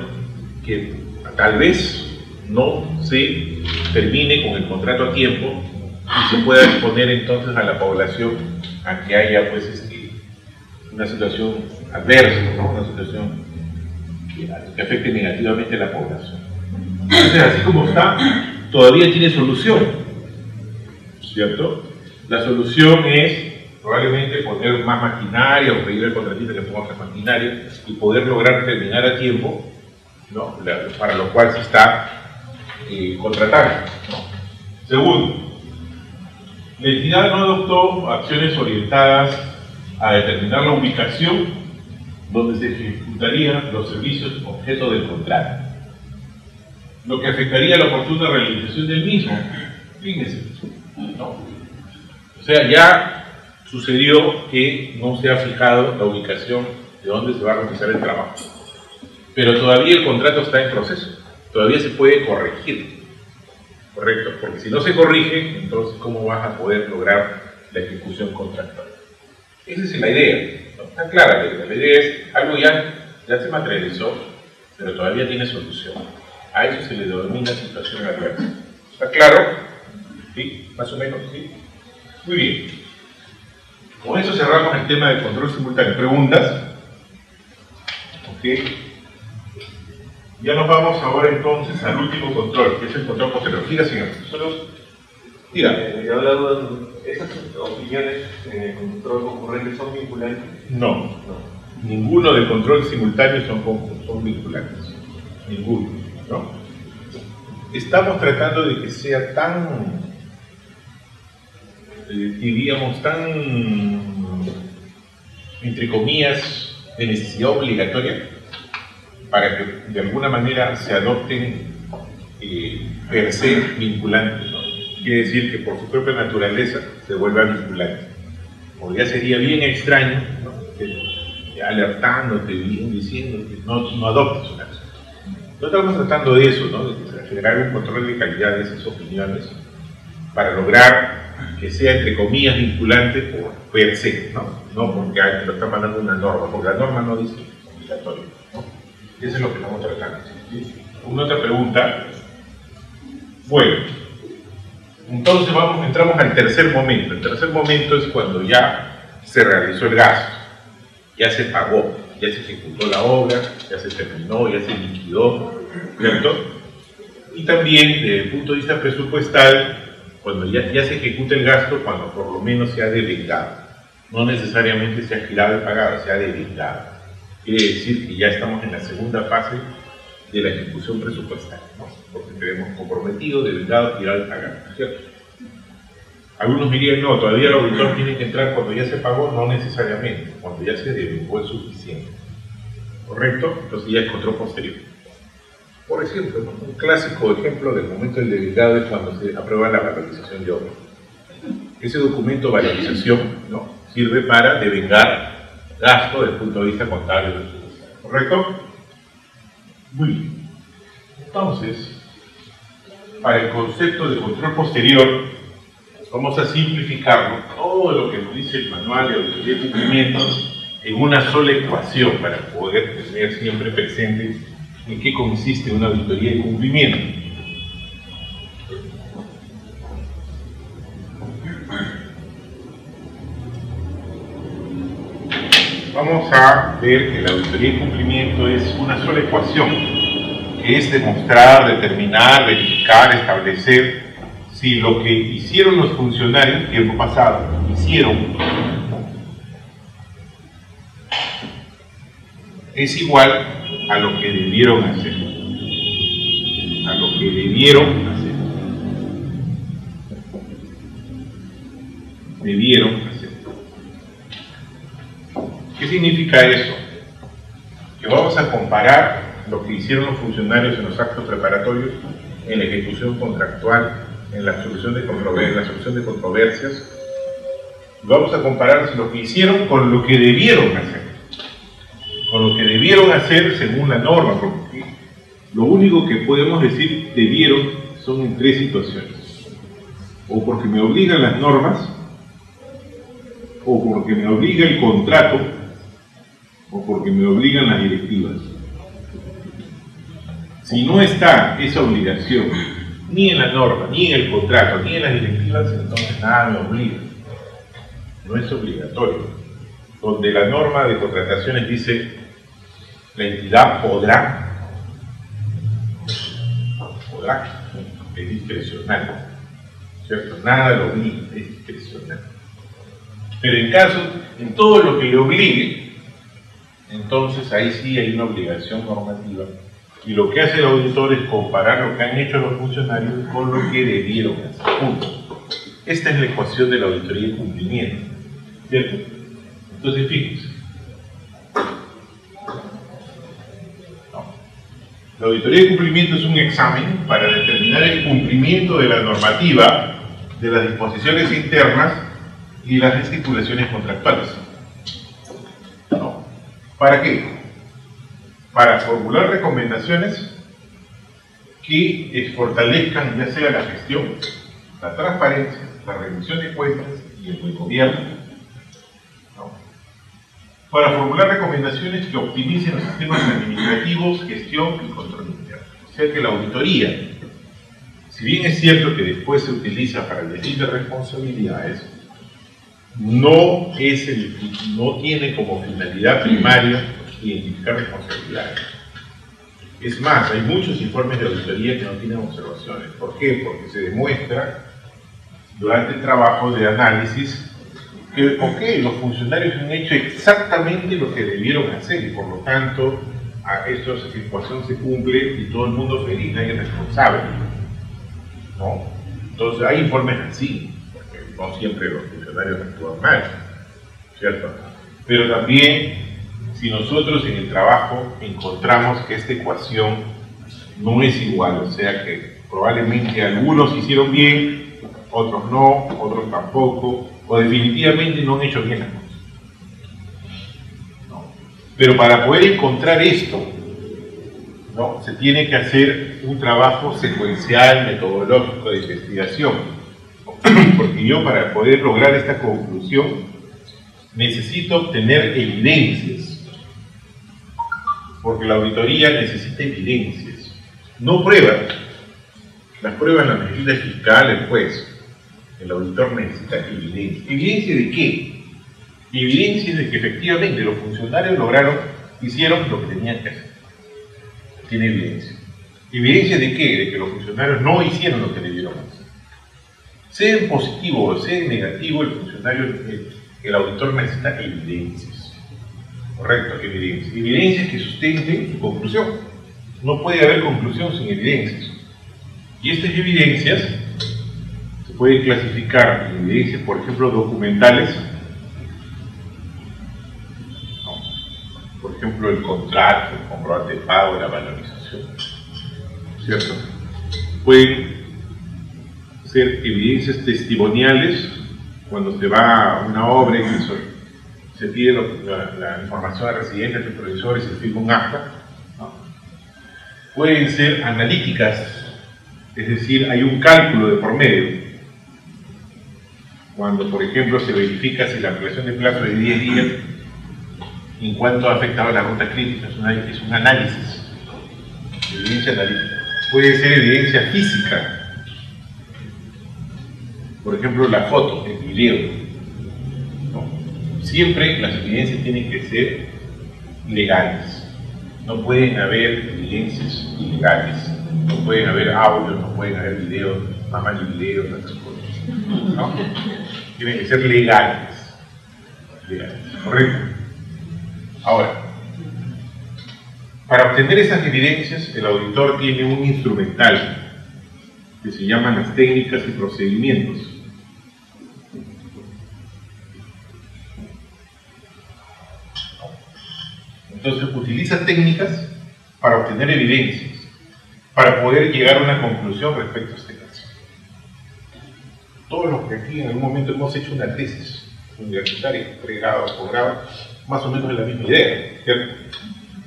que tal vez no se termine con el contrato a tiempo y se pueda exponer entonces a la población a que haya pues una situación adversa, ¿no? Una situación que afecte negativamente a la población. Entonces, así como está, todavía tiene solución, ¿cierto? La solución es probablemente poner más maquinaria o pedir al contratista que ponga más maquinaria y poder lograr terminar a tiempo, ¿no? Para lo cual se está contratando. Segundo, la entidad no adoptó acciones orientadas a determinar la ubicación donde se ejecutarían los servicios objeto del contrato, lo que afectaría a la oportuna realización del mismo. Fíjense, ¿no? O sea, ya sucedió que no se ha fijado la ubicación de dónde se va a realizar el trabajo, pero todavía el contrato está en proceso, todavía se puede corregir, ¿correcto? Porque si no se corrige, entonces ¿cómo vas a poder lograr la ejecución contractual? Esa es la idea, ¿no? Está clara la idea, es algo ya se materializó, pero todavía tiene solución. A eso se le denomina situación adversa. ¿Está claro? ¿Sí? ¿Más o menos? ¿Sí? Muy bien. Con eso cerramos el tema del control simultáneo. ¿Preguntas? Ok. Ya nos vamos ahora entonces al último control, que es el control posterior. Diga, señor. Diga. Yo la duda, ¿esas opiniones en el control concurrente son vinculantes? No. Ninguno de control simultáneo son vinculantes. Ninguno, ¿no? Estamos tratando de que sea tan, diríamos, tan, entre comillas, de necesidad obligatoria, para que de alguna manera se adopten per se vinculantes, ¿no? Quiere decir que por su propia naturaleza se vuelva vinculante. O ya sería bien extraño, ¿no? Alertándote, bien diciéndote, no adoptes una cosa. No estamos tratando de eso, ¿no? De generar un control de calidad de esas opiniones para lograr que sea, entre comillas, vinculante por per se, ¿no? No porque lo está mandando una norma, porque la norma no dice obligatorio, ¿no? Eso es lo que estamos tratando. ¿Sí? Una otra pregunta. Bueno, entonces entramos al tercer momento. El tercer momento es cuando ya se realizó el gasto, ya se pagó, ya se ejecutó la obra, ya se terminó, ya se liquidó, ¿cierto? Y también, desde el punto de vista presupuestal, cuando ya se ejecuta el gasto, cuando por lo menos se ha devengado. No necesariamente se ha girado y pagado, se ha devengado. Quiere decir que ya estamos en la segunda fase de la ejecución presupuestal, ¿no? Porque tenemos comprometido, devengado, girado y pagado, ¿cierto? Algunos dirían, no, todavía el auditor tiene que entrar cuando ya se pagó, no necesariamente, cuando ya se devengó es suficiente, ¿correcto? Entonces ya es control posterior. Por ejemplo, ¿no? Un clásico ejemplo del momento del devengado es cuando se aprueba la valorización de obra. Ese documento valorización, ¿no? Sirve para devengar gasto desde el punto de vista contable, ¿correcto? Muy bien. Entonces, para el concepto de control posterior, vamos a simplificarlo, todo lo que nos dice el manual de auditoría de cumplimientos, en una sola ecuación para poder tener siempre presente en qué consiste una auditoría de cumplimiento. Vamos a ver que la auditoría de cumplimiento es una sola ecuación, que es demostrar, determinar, verificar, establecer si lo que hicieron los funcionarios tiempo pasado, es igual a lo que debieron hacer. A lo que debieron hacer. Debieron hacer. ¿Qué significa eso? Que vamos a comparar lo que hicieron los funcionarios en los actos preparatorios, en la ejecución contractual, en la solución de controversias. Vamos a comparar lo que hicieron con lo que debieron hacer. Con lo que debieron hacer según la norma, porque lo único que podemos decir debieron son en tres situaciones. O porque me obligan las normas, o porque me obliga el contrato, o porque me obligan las directivas. Si no está esa obligación, ni en la norma, ni en el contrato, ni en las directivas, entonces nada me obliga. No es obligatorio. Donde la norma de contrataciones dice la entidad podrá, es discrecional, ¿cierto? Nada lo obliga, es discrecional. Pero en todo lo que le obligue, entonces ahí sí hay una obligación normativa. Y lo que hace el auditor es comparar lo que han hecho los funcionarios con lo que debieron hacer. Punto. Esta es la ecuación de la auditoría de cumplimiento, ¿cierto? Entonces, fíjense. La auditoría de cumplimiento es un examen para determinar el cumplimiento de la normativa, de las disposiciones internas y las estipulaciones contractuales. ¿No? ¿Para qué? Para formular recomendaciones que fortalezcan ya sea la gestión, la transparencia, la rendición de cuentas y el buen gobierno. ¿No? Para formular recomendaciones que optimicen los sistemas administrativos, gestión y control interno. O sea que la auditoría, si bien es cierto que después se utiliza para el definir de responsabilidades, no tiene como finalidad primaria identificar responsabilidades. Es más, hay muchos informes de auditoría que no tienen observaciones. ¿Por qué? Porque se demuestra durante el trabajo de análisis que, los funcionarios han hecho exactamente lo que debieron hacer y por lo tanto esa situación se cumple y todo el mundo feliz, nadie es responsable. ¿No? Entonces hay informes así, porque no siempre los funcionarios actúan mal, ¿cierto? Pero también, si nosotros en el trabajo encontramos que esta ecuación no es igual, o sea que probablemente algunos hicieron bien, otros no, otros tampoco, o definitivamente no han hecho bien las cosas. ¿No? Pero para poder encontrar esto, ¿no? Se tiene que hacer un trabajo secuencial, metodológico de investigación. Porque yo, para poder lograr esta conclusión, necesito obtener evidencias. Porque la auditoría necesita evidencias, no pruebas. Las pruebas las necesita el fiscal, el juez. El auditor necesita evidencia. ¿Evidencia de qué? Evidencia de que efectivamente los funcionarios hicieron lo que tenían que hacer. Tiene evidencia. ¿Evidencia de qué? De que los funcionarios no hicieron lo que debieron hacer. Sea en positivo o sea en negativo, el auditor necesita evidencias. Correcto, evidencias. Evidencias que sustenten su conclusión. No puede haber conclusión sin evidencias. Y estas evidencias se pueden clasificar en evidencias, por ejemplo, documentales. Por ejemplo, el contrato, el comprobante de pago, la valorización. ¿Cierto? Pueden ser evidencias testimoniales cuando se va a una obra y se pide la información al residente, al supervisor y se firma un acta. ¿No? Pueden ser analíticas, es decir, hay un cálculo de por medio. Cuando, por ejemplo, se verifica si la ampliación de plazo de 10 días en cuanto ha afectado a la ruta crítica, es un análisis, evidencia analítica. Puede ser evidencia física, por ejemplo, la foto, el video. ¿No? Siempre las evidencias tienen que ser legales, no pueden haber evidencias ilegales, no pueden haber audios, no pueden haber videos, mamá y videos, otras cosas, ¿no? Tienen que ser legales, correcto. Ahora, para obtener esas evidencias, el auditor tiene un instrumental que se llaman las técnicas y procedimientos. Entonces, utiliza técnicas para obtener evidencias, para poder llegar a una conclusión respecto a este caso. Todos los que aquí en algún momento hemos hecho una tesis universitaria, pregrado, posgrado, más o menos es la misma idea, ¿cierto?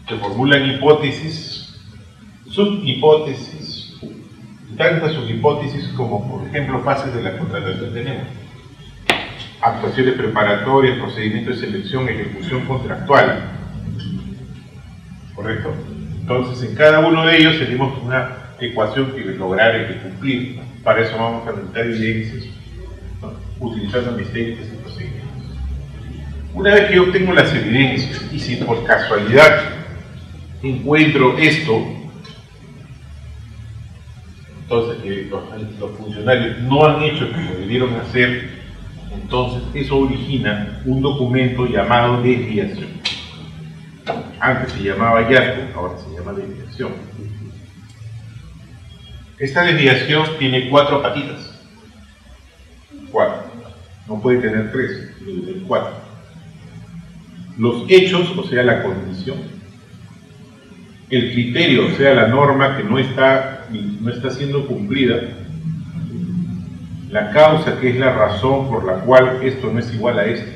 Se formulan hipótesis, subhipótesis, tantas subhipótesis como, por ejemplo, fases de la contratación tenemos. Actuaciones preparatorias, procedimientos de selección, ejecución contractual. ¿Correcto? Entonces, en cada uno de ellos tenemos una ecuación que lograr y que cumplir. Para eso vamos a necesitar evidencias, ¿no? Utilizando mis técnicas y procedimientos. Una vez que yo obtengo las evidencias, y si por casualidad encuentro esto, entonces que los funcionarios no han hecho lo que debieron hacer, entonces eso origina un documento llamado desviación. Antes se llamaba hallazgo, ahora se llama desviación. Esta desviación tiene 4 patitas. 4. No puede tener 3, debe tener 4. Los hechos, o sea, la condición. El criterio, o sea, la norma que no está siendo cumplida. La causa, que es la razón por la cual esto no es igual a esto.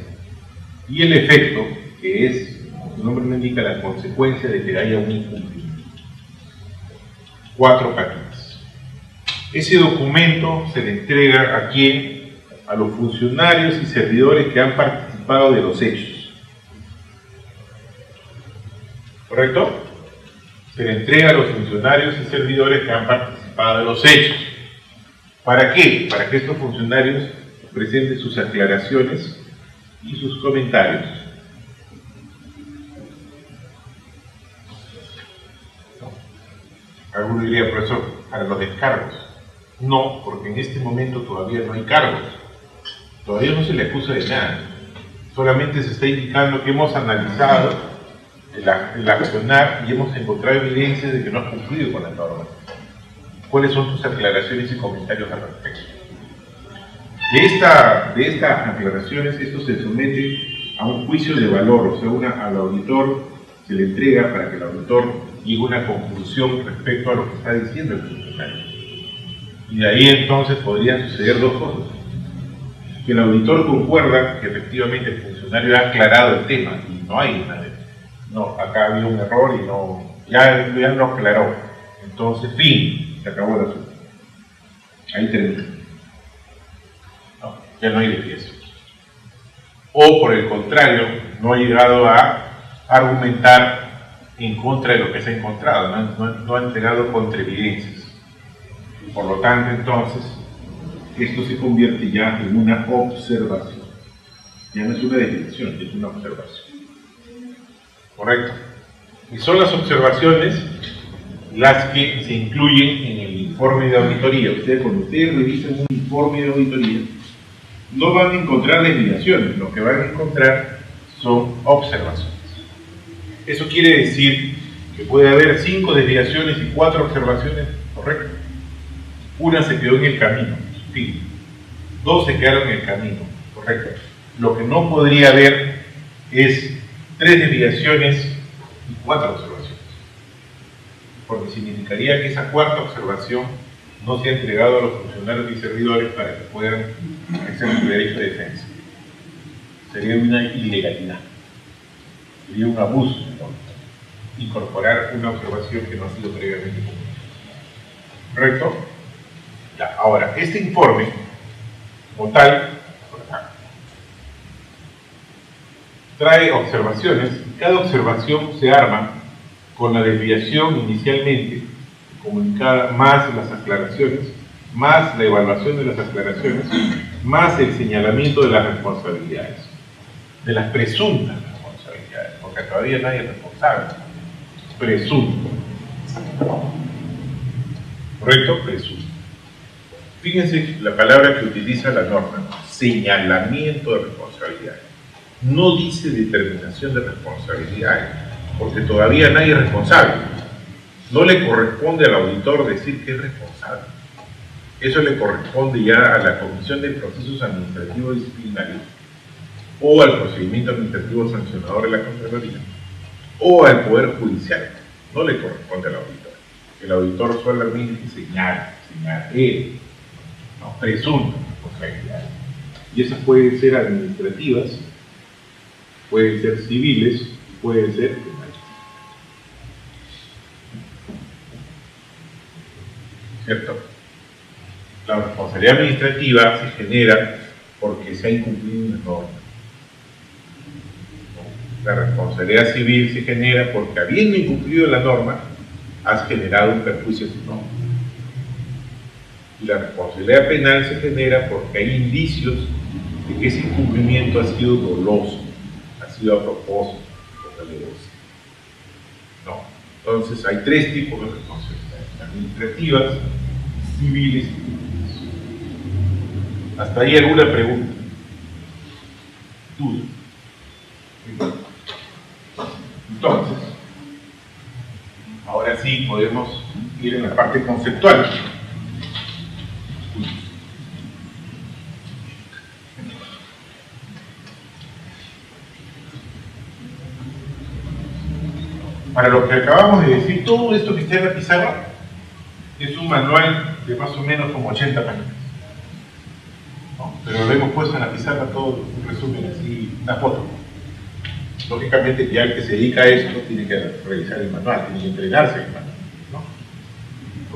Y el efecto, que es, como su nombre lo indica, la consecuencia de que haya un incumplimiento. 4 patitas. Ese documento se le entrega ¿a quién? A los funcionarios y servidores que han participado de los hechos. ¿Correcto? Se le entrega a los funcionarios y servidores que han participado de los hechos. ¿Para qué? Para que estos funcionarios presenten sus aclaraciones y sus comentarios. Alguno diría, profesor, para los descargos. No, porque en este momento todavía no hay cargos. Todavía no se le acusa de nada. Solamente se está indicando que hemos analizado el accionar y hemos encontrado evidencias de que no has cumplido con la norma. ¿Cuáles son tus aclaraciones y comentarios al respecto? De estas aclaraciones, esto se somete a un juicio de valor, o sea, al auditor se le entrega para que el auditor llegue a una conclusión respecto a lo que está diciendo el funcionario. Y de ahí entonces podrían suceder 2 cosas. Que el auditor concuerda que efectivamente el funcionario ha aclarado el tema y no hay nada. No, acá había un error y ya lo aclaró. Entonces, fin, se acabó el asunto. Ahí termina. No, ya no hay desviación. O por el contrario, no ha llegado a argumentar en contra de lo que se ha encontrado, no ha entregado contraevidencias. Por lo tanto, entonces, esto se convierte ya en una observación. Ya no es una desviación, es una observación. ¿Correcto? Y son las observaciones las que se incluyen en el informe de auditoría. Cuando ustedes revisan un informe de auditoría, no van a encontrar desviaciones, lo que van a encontrar son observaciones. Eso quiere decir que puede haber 5 desviaciones y 4 observaciones, ¿correcto? Una se quedó en el camino, sí. 2 se quedaron en el camino, ¿correcto? Lo que no podría haber es 3 desviaciones y 4 observaciones. Porque significaría que esa 4ª observación no se ha entregado a los funcionarios y servidores para que puedan ejercer su derecho de defensa. Sería una ilegalidad. Sería un abuso, ¿no? Incorporar una observación que no ha sido previamente cumplida. ¿Correcto? Ya, ahora, este informe, como tal, trae observaciones, y cada observación se arma con la desviación inicialmente, comunicada, más las aclaraciones, más la evaluación de las aclaraciones, más el señalamiento de las responsabilidades, de las presuntas responsabilidades, porque todavía nadie es responsable. Presunto. ¿Correcto? Presunto. Fíjense la palabra que utiliza la norma, señalamiento de responsabilidades. No dice determinación de responsabilidades, porque todavía nadie es responsable. No le corresponde al auditor decir que es responsable. Eso le corresponde ya a la Comisión de Procesos Administrativos Disciplinarios, o al procedimiento administrativo sancionador de la Contraloría, o al Poder Judicial. No le corresponde al auditor. El auditor solamente señala, no, presunta responsabilidad. Y esas pueden ser administrativas, pueden ser civiles, pueden ser penales. ¿Cierto? La responsabilidad administrativa se genera porque se ha incumplido una norma. La responsabilidad civil se genera porque, habiendo incumplido la norma, has generado un perjuicio a tu norma. Y la responsabilidad penal se genera porque hay indicios de que ese incumplimiento ha sido doloso, ha sido a propósito, no. Entonces hay tres tipos de responsabilidades: administrativas, civiles y públicas. ¿Hasta ahí alguna pregunta? ¿Duda? Entonces, ahora sí podemos ir en la parte conceptual. Para lo que acabamos de decir, todo esto que está en la pizarra es un manual de más o menos como 80 páginas, ¿no? Pero lo hemos puesto en la pizarra todo, un resumen así, una foto. Lógicamente, ya el que se dedica a esto tiene que revisar el manual, tiene que entrenarse en el manual, ¿no?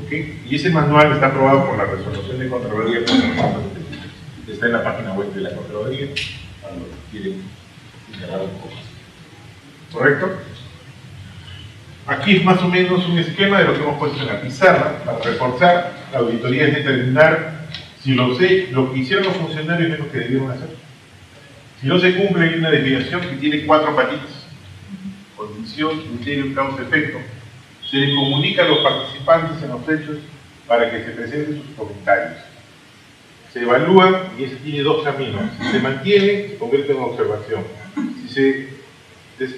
¿Ok? Y ese manual está aprobado por la resolución de Contraloría. Está en la página web de la Contraloría, para los que quieren indagar un poco. ¿Correcto? Aquí es más o menos un esquema de lo que hemos puesto en la pizarra. Para reforzar, la auditoría es determinar si lo que hicieron los funcionarios es lo que debieron hacer. Si no se cumple, hay una desviación que tiene 4 patitas: condición, criterio, causa, efecto. Se les comunica a los participantes en los hechos para que se presenten sus comentarios. Se evalúa, y eso tiene 2 caminos: si se mantiene, se convierte en observación; si se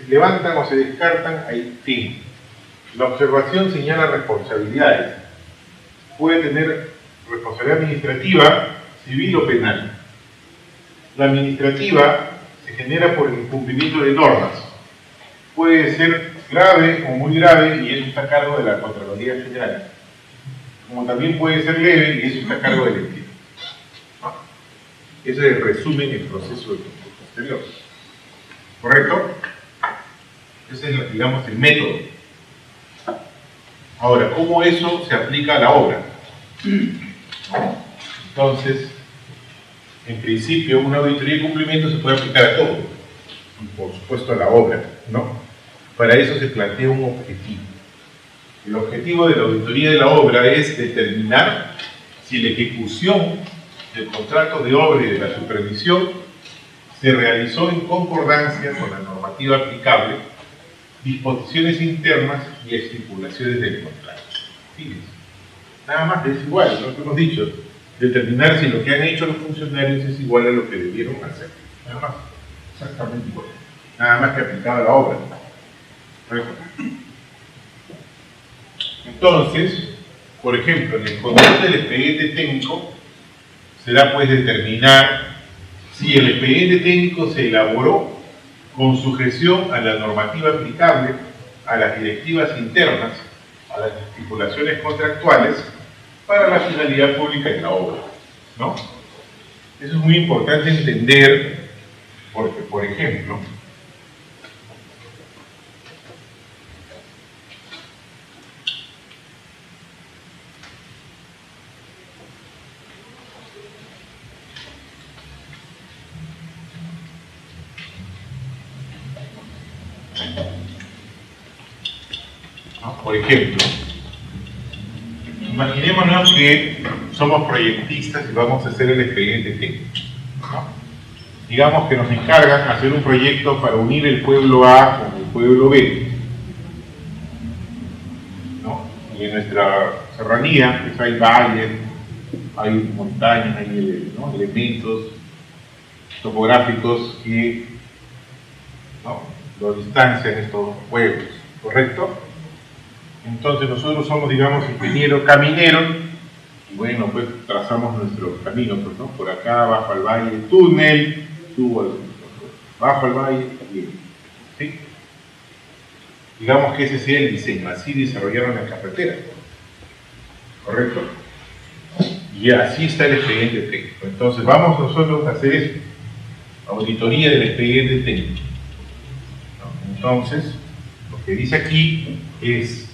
levantan o se descartan, hay fin. La observación señala responsabilidades. Puede tener responsabilidad administrativa, civil o penal. La administrativa se genera por el incumplimiento de normas. Puede ser grave o muy grave, y eso está a cargo de la Contraloría General. Como también puede ser leve, y eso está a cargo del entidad. ¿No? Ese es el resumen del proceso de control posterior. ¿Correcto? Ese es, digamos, el método. Ahora, ¿cómo eso se aplica a la obra? Entonces, en principio, una auditoría de cumplimiento se puede aplicar a todo, y por supuesto a la obra, ¿no? Para eso se plantea un objetivo. El objetivo de la auditoría de la obra es determinar si la ejecución del contrato de obra y de la supervisión se realizó en concordancia con la normativa aplicable, disposiciones internas y estipulaciones del contrato. Fíjense, nada más es igual, lo que hemos dicho, determinar si lo que han hecho los funcionarios es igual a lo que debieron hacer. Nada más, exactamente igual. Nada más que aplicado a la obra. Entonces, por ejemplo, en el control del expediente técnico será pues determinar si el expediente técnico se elaboró con sujeción a la normativa aplicable, a las directivas internas, a las estipulaciones contractuales, para la finalidad pública de la obra, ¿no? Eso es muy importante entender, porque, por ejemplo, imaginémonos que somos proyectistas y vamos a hacer el expediente técnico, ¿no? Digamos que nos encargan hacer un proyecto para unir el pueblo A con el pueblo B, ¿no? Y en nuestra serranía pues hay valles, hay montañas, hay, ¿no?, elementos topográficos que, ¿no?, lo distancian estos pueblos, ¿correcto? Entonces nosotros somos, digamos, ingenieros camineros, y bueno, pues trazamos nuestro camino, pues, ¿no? Por acá, bajo al valle, túnel, subo, bajo al valle, bien, ¿sí? Digamos que ese sea el diseño, así desarrollaron la carretera, ¿correcto? Y así está el expediente técnico. Entonces vamos nosotros a hacer eso, auditoría del expediente técnico, ¿no? Entonces, lo que dice aquí es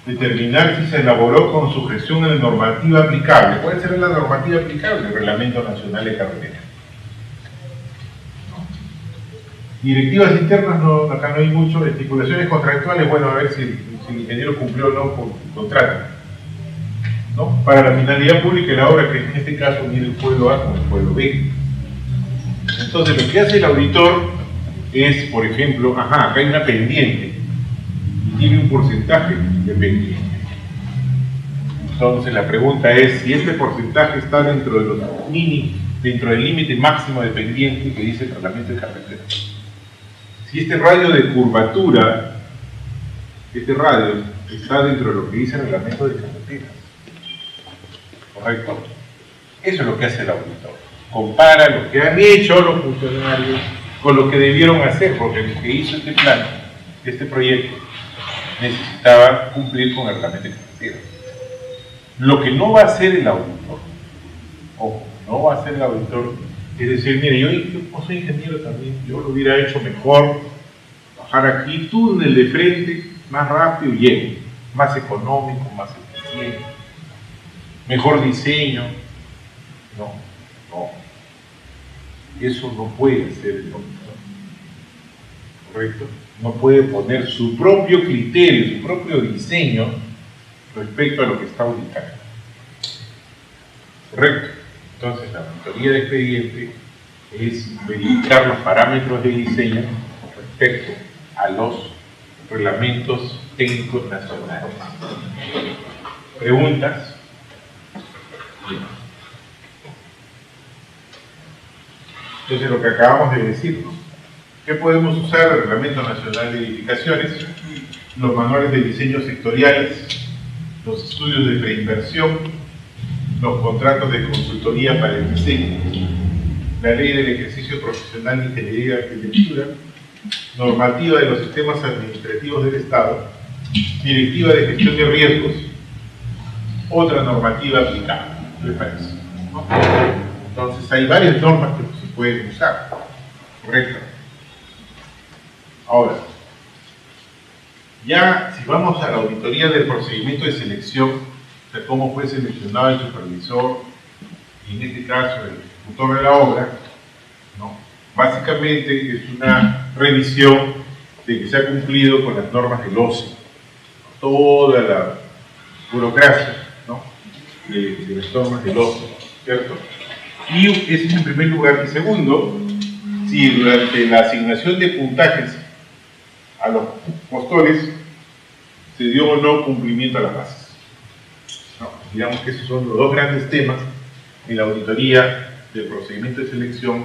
determinar si se elaboró con sujeción a la normativa aplicable. ¿Cuál será la normativa aplicable? El Reglamento Nacional de Carretera. ¿No? Directivas internas, no, acá no hay mucho. Estipulaciones contractuales, bueno, a ver si el ingeniero cumplió o no con el contrato, ¿no? Para la finalidad pública de la obra, que en este caso unir el pueblo A con el pueblo B. Entonces, lo que hace el auditor es, por ejemplo, acá hay una pendiente. tiene un porcentaje de pendiente. Entonces la pregunta es si este porcentaje está dentro de los dentro del límite máximo de pendiente que dice el reglamento de carretera. Si este radio de curvatura, este radio está dentro de lo que dice el reglamento de carreteras. ¿Correcto? Eso es lo que hace el auditor. Compara lo que han hecho los funcionarios con lo que debieron hacer, porque el que hizo este plan, este proyecto, necesitaba cumplir con el reglamento de carreteras. Lo que no va a hacer el auditor, ojo, no va a hacer el auditor, es decir, mire, yo soy ingeniero también, yo lo hubiera hecho mejor, bajar aquí, túnel de frente, más rápido y lleno, más económico, más eficiente, mejor diseño. No, eso no puede hacer el auditor, ¿correcto? No puede poner su propio criterio, su propio diseño respecto a lo que está auditando. ¿Correcto? Entonces, la auditoría de expediente es verificar los parámetros de diseño respecto a los reglamentos técnicos nacionales. ¿Preguntas? Bien. Entonces, lo que acabamos de decir, ¿no? ¿Qué podemos usar? El Reglamento Nacional de Edificaciones, los manuales de diseño sectoriales, los estudios de preinversión, los contratos de consultoría para el diseño, la ley del ejercicio profesional de ingeniería y arquitectura, normativa de los sistemas administrativos del Estado, directiva de gestión de riesgos, otra normativa aplicable, ¿qué les parece? ¿No? Entonces hay varias normas que se pueden usar, ¿correcto? Ahora, ya si vamos a la auditoría del procedimiento de selección, de cómo fue seleccionado el supervisor, y en este caso el ejecutor de la obra, ¿no? Básicamente es una revisión de que se ha cumplido con las normas del OCE, toda la burocracia, ¿no? de las normas del OCE, ¿cierto? Y ese es en primer lugar. Y segundo, si durante la asignación de puntajes a los postores se dio o no cumplimiento a las bases. No, digamos que esos son los dos grandes temas en la auditoría del procedimiento de selección,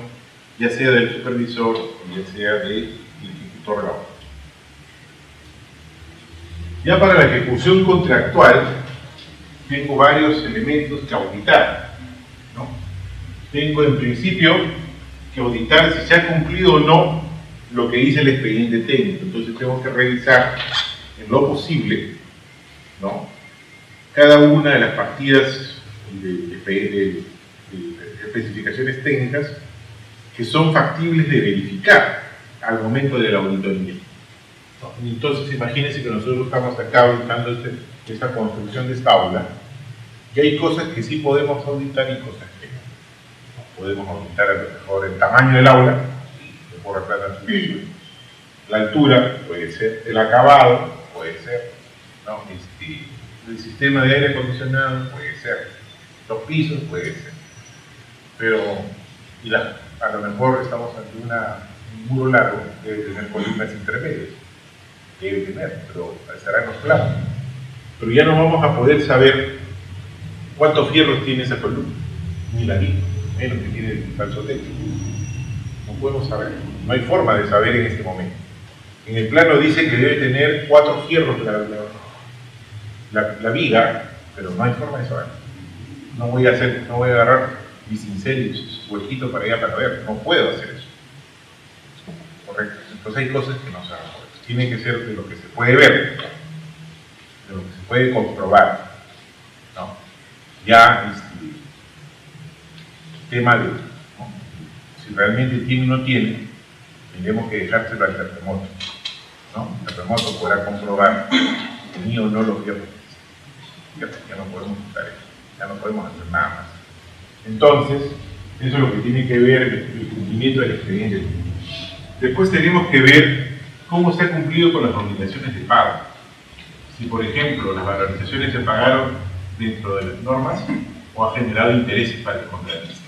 ya sea del supervisor o ya sea del ejecutor de la obra. Ya para la ejecución contractual tengo varios elementos que auditar, ¿no? Tengo en principio que auditar si se ha cumplido o no lo que dice el expediente técnico. Entonces tengo que revisar en lo posible, ¿no?, cada una de las partidas de especificaciones técnicas que son factibles de verificar al momento de la auditoría. Entonces imagínense que nosotros estamos acá auditando esta construcción de esta aula, y hay cosas que sí podemos auditar y cosas que no. Podemos auditar a lo mejor el tamaño del aula, la altura puede ser, el acabado puede ser, ¿no? El sistema de aire acondicionado puede ser, los pisos puede ser, pero a lo mejor estamos ante un muro largo, debe tener columnas intermedias, debe tener, pero estará en los planos. Pero ya no vamos a poder saber cuántos fierros tiene esa columna, ni la misma, menos que tiene el falso techo. No podemos saber, no hay forma de saber en este momento. En el plano dice que debe tener 4 fierros la viga, pero no hay forma de saber. No voy a agarrar mi cincel y su huequito para allá para ver, no puedo hacer eso. Correcto. Entonces hay cosas que no se van a poder. Tiene que ser de lo que se puede ver, de lo que se puede comprobar, ¿no? Ya el tema de, ¿no?, si realmente tiene o no tiene, tendremos que dejárselo al terremoto, ¿no? El terremoto podrá comprobar si tenía o no los fierros. Ya no podemos usar eso, ya no podemos hacer nada más. Entonces, eso es lo que tiene que ver el cumplimiento del expediente. Después tenemos que ver cómo se ha cumplido con las obligaciones de pago. Si, por ejemplo, las valorizaciones se pagaron dentro de las normas o ha generado intereses para el contratista.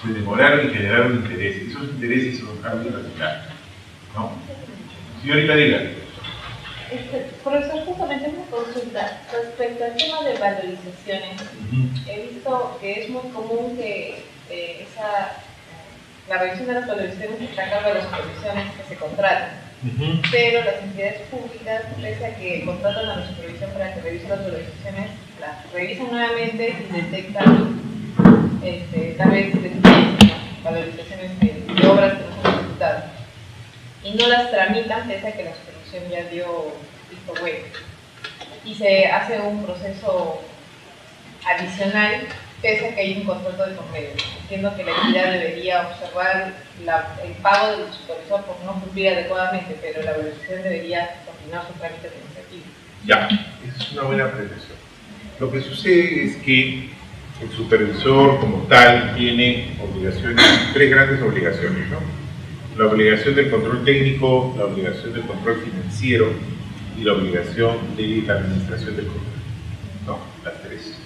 Se demoraron y generaron intereses. Esos intereses son cambios radicales, ¿no? Si ahorita digan, Profesor, justamente una consulta respecto al tema de valorizaciones. He visto que es muy común que la revisión de las valorizaciones está a cargo de las supervisiones que se contratan. Pero las entidades públicas, pese a que contratan a la supervisión para que revise las valorizaciones, las revisan nuevamente y detectan tal vez deficiencias, valorizaciones de obras que no son ejecutadas. Y no las tramitan pese a que la supervisión ya dio visto bueno. Y se hace un proceso adicional pese a que hay un contrato de convenio. Entiendo que la entidad debería observar el pago del supervisor por no cumplir adecuadamente, pero la valorización debería continuar su trámite administrativo. Ya, esa es una buena apreciación. Lo que sucede es que el supervisor como tal tiene obligaciones, tres grandes obligaciones, ¿no? La obligación del control técnico, la obligación del control financiero y la obligación de la administración del control, ¿no? Las tres.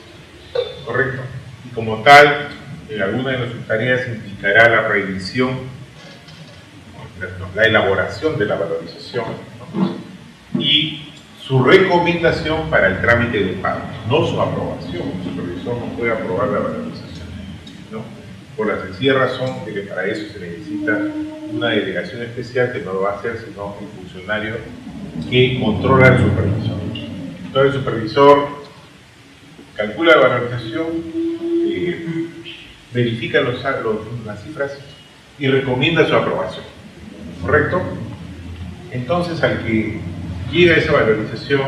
Correcto. Y como tal, en alguna de sus tareas implicará la revisión, la elaboración de la valorización, ¿no? Y su recomendación para el trámite de pago, no su aprobación. El supervisor no puede aprobar la valorización, ¿no? Por la sencilla razón de que para eso se necesita una delegación especial que no lo va a hacer sino el funcionario que controla el supervisor. Entonces el supervisor calcula la valorización, verifica las cifras y recomienda su aprobación. ¿Correcto? Entonces al que llega esa valorización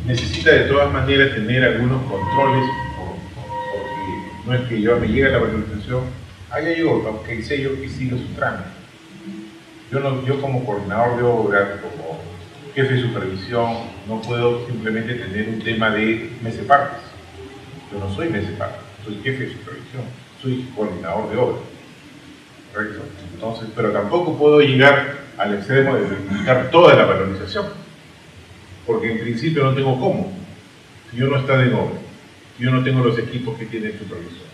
necesita de todas maneras tener algunos controles porque no es que yo me llegue la valorización, ya llegó, aunque sé yo que sigue su trámite. Yo como coordinador de obra, como jefe de supervisión, no puedo simplemente tener un tema de mesepartes. Yo no soy mesepartes, soy jefe de supervisión, soy coordinador de obra. ¿Correcto? Entonces, pero tampoco puedo llegar al extremo de verificar toda la valorización, porque en principio no tengo cómo. Si yo no estoy en obra, si yo no tengo los equipos que tiene el supervisor,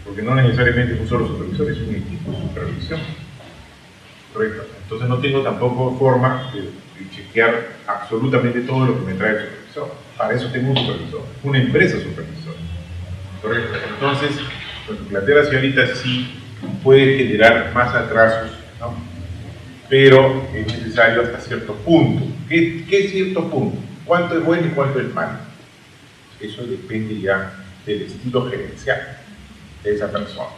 porque no necesariamente es un solo supervisor, es un equipo de supervisión. Correcto. Entonces no tengo tampoco forma de chequear absolutamente todo lo que me trae el supervisor. Para eso tengo un supervisor, una empresa supervisora. Correcto. Entonces, lo que plantea la señorita sí puede generar más atrasos, ¿no? Pero es necesario hasta cierto punto. ¿Qué es cierto punto? ¿Cuánto es bueno y cuánto es malo? Eso depende ya del estilo gerencial de esa persona.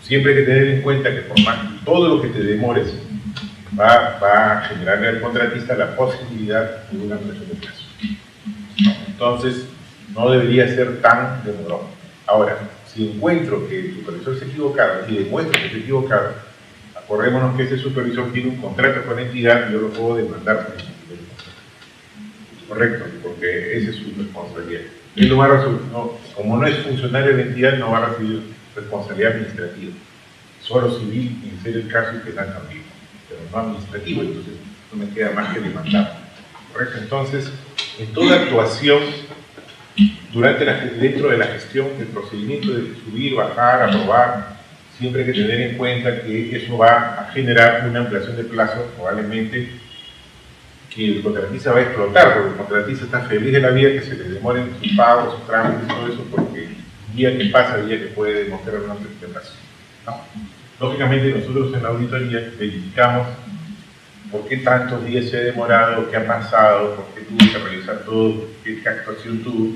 Siempre hay que tener en cuenta que por más todo lo que te demores va a generarle al contratista la posibilidad de una ampliación de plazo. Entonces, no debería ser tan demorado. Ahora, si encuentro que el supervisor se ha equivocado y demuestro que se ha equivocado, acordémonos que ese supervisor tiene un contrato con la entidad y yo lo puedo demandar por el contrato. Correcto, porque esa es su responsabilidad. Él no va a recibir, como no es funcionario de la entidad, no va a recibir responsabilidad administrativa, solo civil y en ser el caso y penal también, pero no administrativo, entonces no me queda más que demandar. ¿Correcto? Entonces, en toda actuación, dentro de la gestión del procedimiento de subir, bajar, aprobar, siempre hay que tener en cuenta que eso va a generar una ampliación de plazo, probablemente que el contratista va a explotar, porque el contratista está feliz de la vida que se le demoren sus pagos, sus trámites, todo eso, porque día que pasa, día que puede demostrar una ampliación de plazo. ¿No? Lógicamente nosotros en la auditoría verificamos por qué tantos días se ha demorado, qué ha pasado, por qué tuvo que realizar todo, qué actuación tuvo,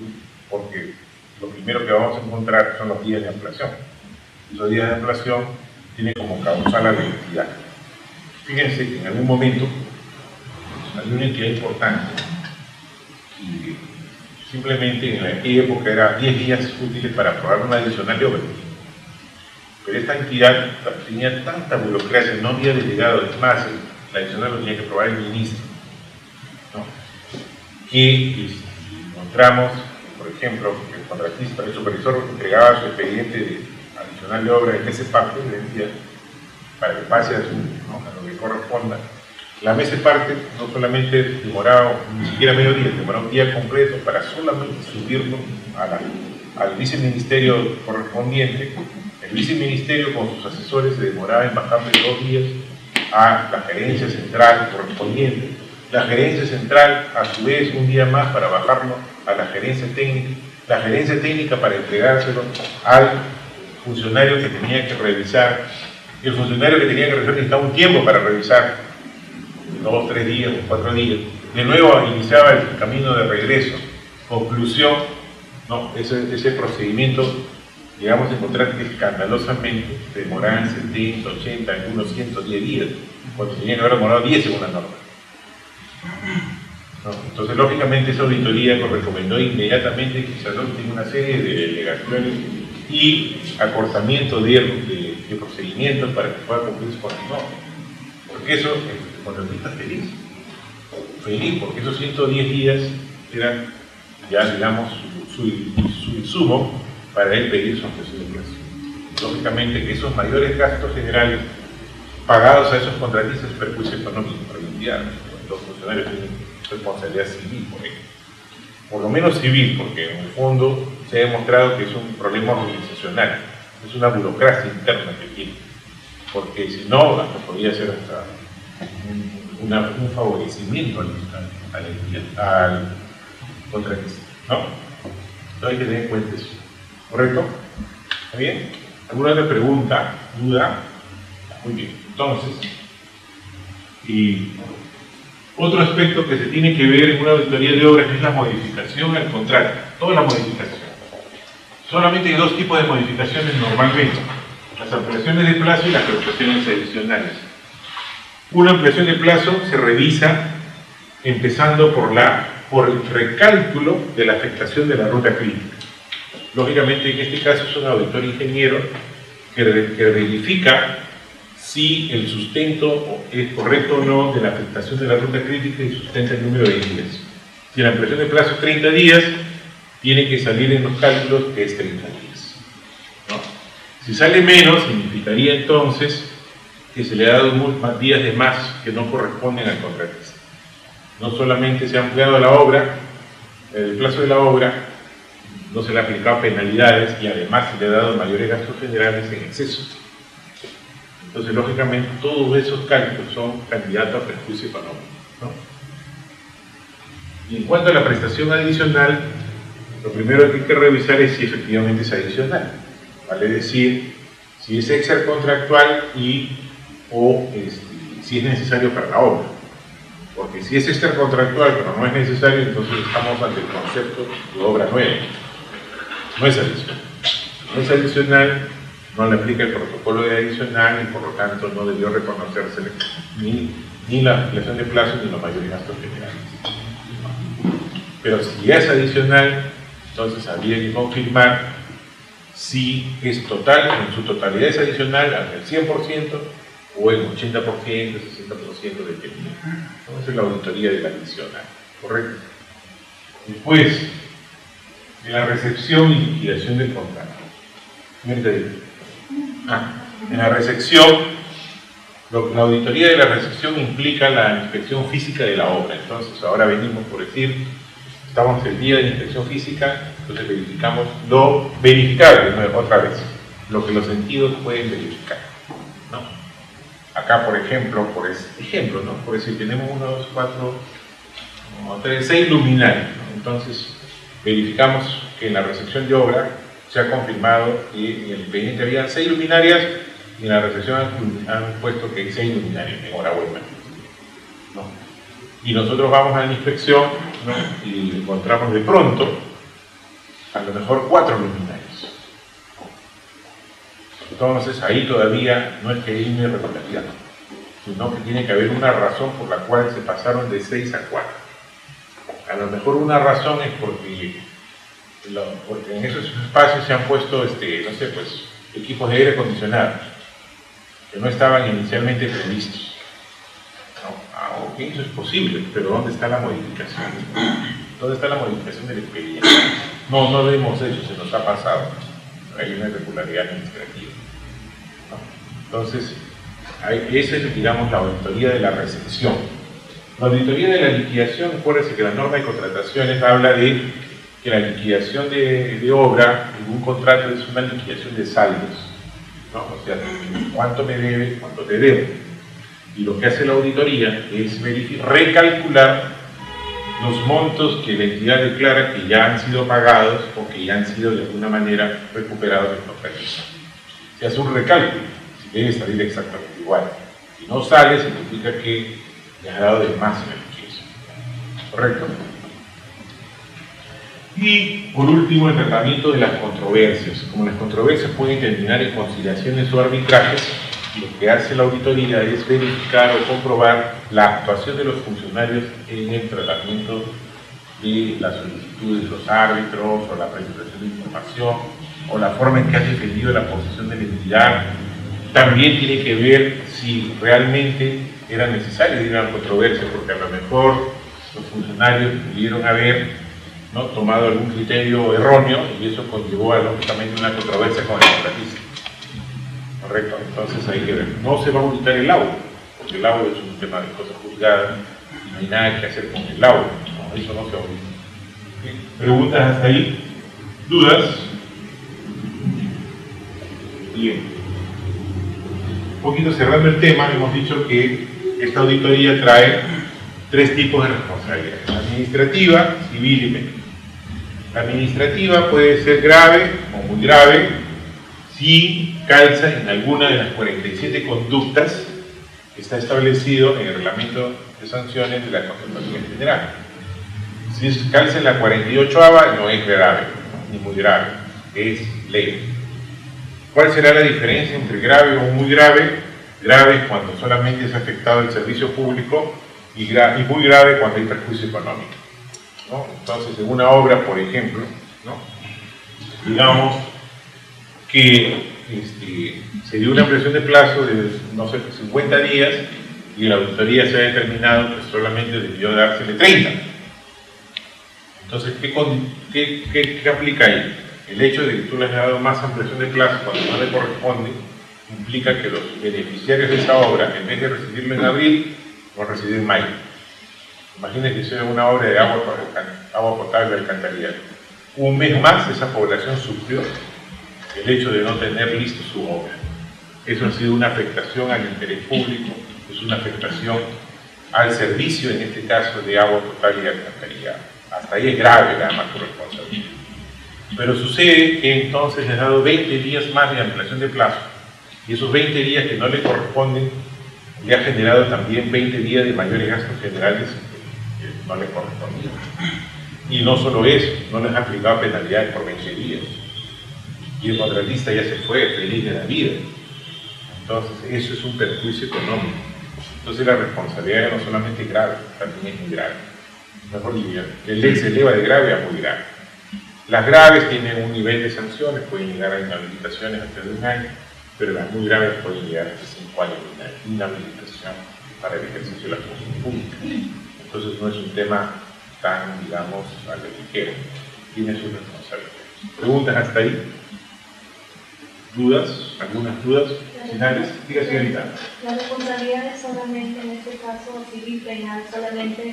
porque lo primero que vamos a encontrar son los días de ampliación. Esos días de ampliación tienen como causal la identidad. Fíjense que en algún momento hay una entidad importante y simplemente en aquella época era 10 días útiles para aprobar una adicional de obra. Pero esta entidad tenía tanta burocracia, no había delegado, es más, la adicional lo tenía que aprobar el ministro, ¿no? Que encontramos, por ejemplo, que el contratista, el supervisor entregaba su expediente de adicional de obra en ese parte de la entidad para que pase a lo que corresponda. La mesa parte no solamente demoraba ni siquiera medio día, demoraba un día completo para solamente subirlo al viceministerio correspondiente. El viceministerio con sus asesores se demoraba en bajarle 2 días a la gerencia central correspondiente La gerencia central, a su vez, un día más para bajarlo a la gerencia técnica para entregárselo al funcionario que tenía que revisar. Y el funcionario que tenía que revisar necesitaba un tiempo para revisar, 2, 3 días o 4 días. De nuevo iniciaba el camino de regreso. Conclusión, no, ese procedimiento, llegamos a encontrar que escandalosamente demoraban 70, 80, algunos 110 días, cuando tenían que haber demorado 10 según la norma. ¿No? Entonces, lógicamente, esa auditoría nos recomendó inmediatamente que se adopte una serie de delegaciones y acortamiento de procedimientos para que pueda cumplirse con el norma. Porque eso, el contratista feliz, porque esos 110 días eran ya, digamos, su insumo para él pedir su ampliación de plazo. Lógicamente que esos mayores gastos generales pagados a esos contratistas es perjuicio económico para la entidad. Los funcionarios tienen responsabilidad civil por ello. Por lo menos civil, porque en el fondo se ha demostrado que es un problema organizacional, es una burocracia interna que tiene, porque si no, hasta podría ser hasta un favorecimiento al contratista, ¿no? Entonces hay que tener en cuenta eso. ¿Correcto? ¿Está bien? ¿Alguna otra pregunta? ¿Duda? Muy bien. Entonces, y otro aspecto que se tiene que ver en una auditoría de obras es la modificación al contrato. Toda la modificación. Solamente hay dos tipos de modificaciones normalmente: las ampliaciones de plazo y las ampliaciones adicionales. Una ampliación de plazo se revisa empezando por el recálculo de la afectación de la ruta crítica. Lógicamente, en este caso es un auditor ingeniero que verifica si el sustento es correcto o no de la afectación de la ruta crítica y sustenta el número de días. Si la ampliación de plazo es 30 días, tiene que salir en los cálculos que es 30 días, ¿no? Si sale menos, significaría entonces que se le ha dado más días de más que no corresponden al contratista. No solamente se ha ampliado la obra, el plazo de la obra, no se le ha aplicado penalidades y además se le ha dado mayores gastos generales en exceso. Entonces, lógicamente, todos esos cálculos son candidatos a perjuicio económico, ¿no? Y en cuanto a la prestación adicional, lo primero que hay que revisar es si efectivamente es adicional. Vale decir, si es extracontractual o si es necesario para la obra. Porque si es extracontractual pero no es necesario, entonces estamos ante el concepto de obra nueva. No es adicional. No es adicional, no le aplica el protocolo de adicional y por lo tanto no debió reconocerse ni la ampliación de plazo ni los mayores gastos generales. Pero si es adicional, entonces habría que confirmar si es total, en su totalidad es adicional al 100% o el 80%, 60% del tiempo. Entonces es la auditoría de la adicional, ¿correcto? Después, de la recepción y liquidación del contrato. En la recepción, la auditoría de la recepción implica la inspección física de la obra. Entonces, ahora venimos por decir, estamos el día de la inspección física, entonces verificamos lo verificable, ¿no? Otra vez, lo que los sentidos pueden verificar, ¿no? Acá, por ejemplo, ¿no? Por decir, tenemos 1, 2, 4, 6 luminarias, ¿no? Entonces, verificamos que en la recepción de obra se ha confirmado que en el expediente había 6 luminarias y en la recepción han puesto que hay 6 luminarias. Enhorabuena, ¿no? Y nosotros vamos a la inspección, ¿no? Y encontramos de pronto a lo mejor 4 luminarias. Entonces ahí todavía no es que hay una irregularidad, sino que tiene que haber una razón por la cual se pasaron de 6 a 4. A lo mejor una razón es porque en esos espacios se han puesto, no sé, pues, equipos de aire acondicionado que no estaban inicialmente previstos. ¿No? Ok, eso es posible, pero ¿dónde está la modificación? ¿Dónde está la modificación del expediente? No lo hemos hecho, se nos ha pasado. Hay una irregularidad administrativa, ¿no? Entonces, esa es, digamos, la auditoría de la recepción. La auditoría de la liquidación, acuérdense que la norma de contrataciones habla de que la liquidación de obra en un contrato es una liquidación de saldos, ¿no? O sea, cuánto me debe, cuánto te debo. Y lo que hace la auditoría es recalcular los montos que la entidad declara que ya han sido pagados o que ya han sido de alguna manera recuperados del contratista. Se hace un recálculo, debe salir exactamente igual. Si no sale, significa que le ha dado de más en el liquidación. ¿Correcto? Y por último, el tratamiento de las controversias. Como las controversias pueden terminar en conciliaciones o arbitrajes, lo que hace la auditoría es verificar o comprobar la actuación de los funcionarios en el tratamiento de las solicitudes de los árbitros o la presentación de información o la forma en que han defendido la posición de la entidad. También tiene que ver si realmente era necesario ir a una controversia, porque a lo mejor los funcionarios pudieron haber tomado algún criterio erróneo y eso conllevó a lógicamente una controversia con el contratista. Correcto, entonces hay que ver. No se va a auditar el laudo, porque el laudo es un tema de cosas juzgadas y no hay nada que hacer con el laudo. No, eso no se audita. ¿Sí? ¿Preguntas hasta ahí? ¿Dudas? Bien. Un poquito cerrando el tema, hemos dicho que esta auditoría trae 3 tipos de responsabilidades: administrativa, civil y penal. La administrativa puede ser grave o muy grave si calza en alguna de las 47 conductas que está establecido en el reglamento de sanciones de la Contraloría General. Si calza en la 48ª, no es grave, ni muy grave, es leve. ¿Cuál será la diferencia entre grave o muy grave? Grave es cuando solamente es afectado el servicio público y muy grave cuando hay perjuicio económico, ¿no? Entonces, en una obra, por ejemplo, ¿no?, digamos que se dio una ampliación de plazo de, no sé, 50 días y la auditoría se ha determinado que solamente debió dársele 30. Entonces, ¿qué aplica ahí? El hecho de que tú le has dado más ampliación de plazo cuando no le corresponde implica que los beneficiarios de esa obra, en vez de recibirlo en abril, lo reciben en mayo. Imagínense que sea una obra de agua potable alcantarillado. Un mes más esa población sufrió el hecho de no tener listo su obra. Eso ha sido una afectación al interés público, es una afectación al servicio, en este caso, de agua potable y alcantarillado. Hasta ahí es grave la macroresponsabilidad. Pero sucede que entonces le ha dado 20 días más de ampliación de plazo, y esos 20 días que no le corresponden le ha generado también 20 días de mayores gastos generales que no le correspondían. Y no solo eso, no les ha aplicado penalidades por 20 días. Y el contratista ya se fue, feliz de la vida. Entonces, eso es un perjuicio económico. Entonces, la responsabilidad no solamente es grave, también es muy grave. Mejor dicho, el ley se eleva de grave a muy grave. Las graves tienen un nivel de sanciones, pueden llegar a inhabilitaciones hasta de 1 año, pero las muy graves pueden llegar hasta 5 años de inhabilitación para el ejercicio de la función pública. Entonces, no es un tema tan, digamos, a la ligera. Tiene sus responsabilidades. ¿Preguntas hasta ahí? ¿Dudas? ¿Algunas dudas finales? Diga, señorita. La responsabilidad es solamente, en este caso, civil penal,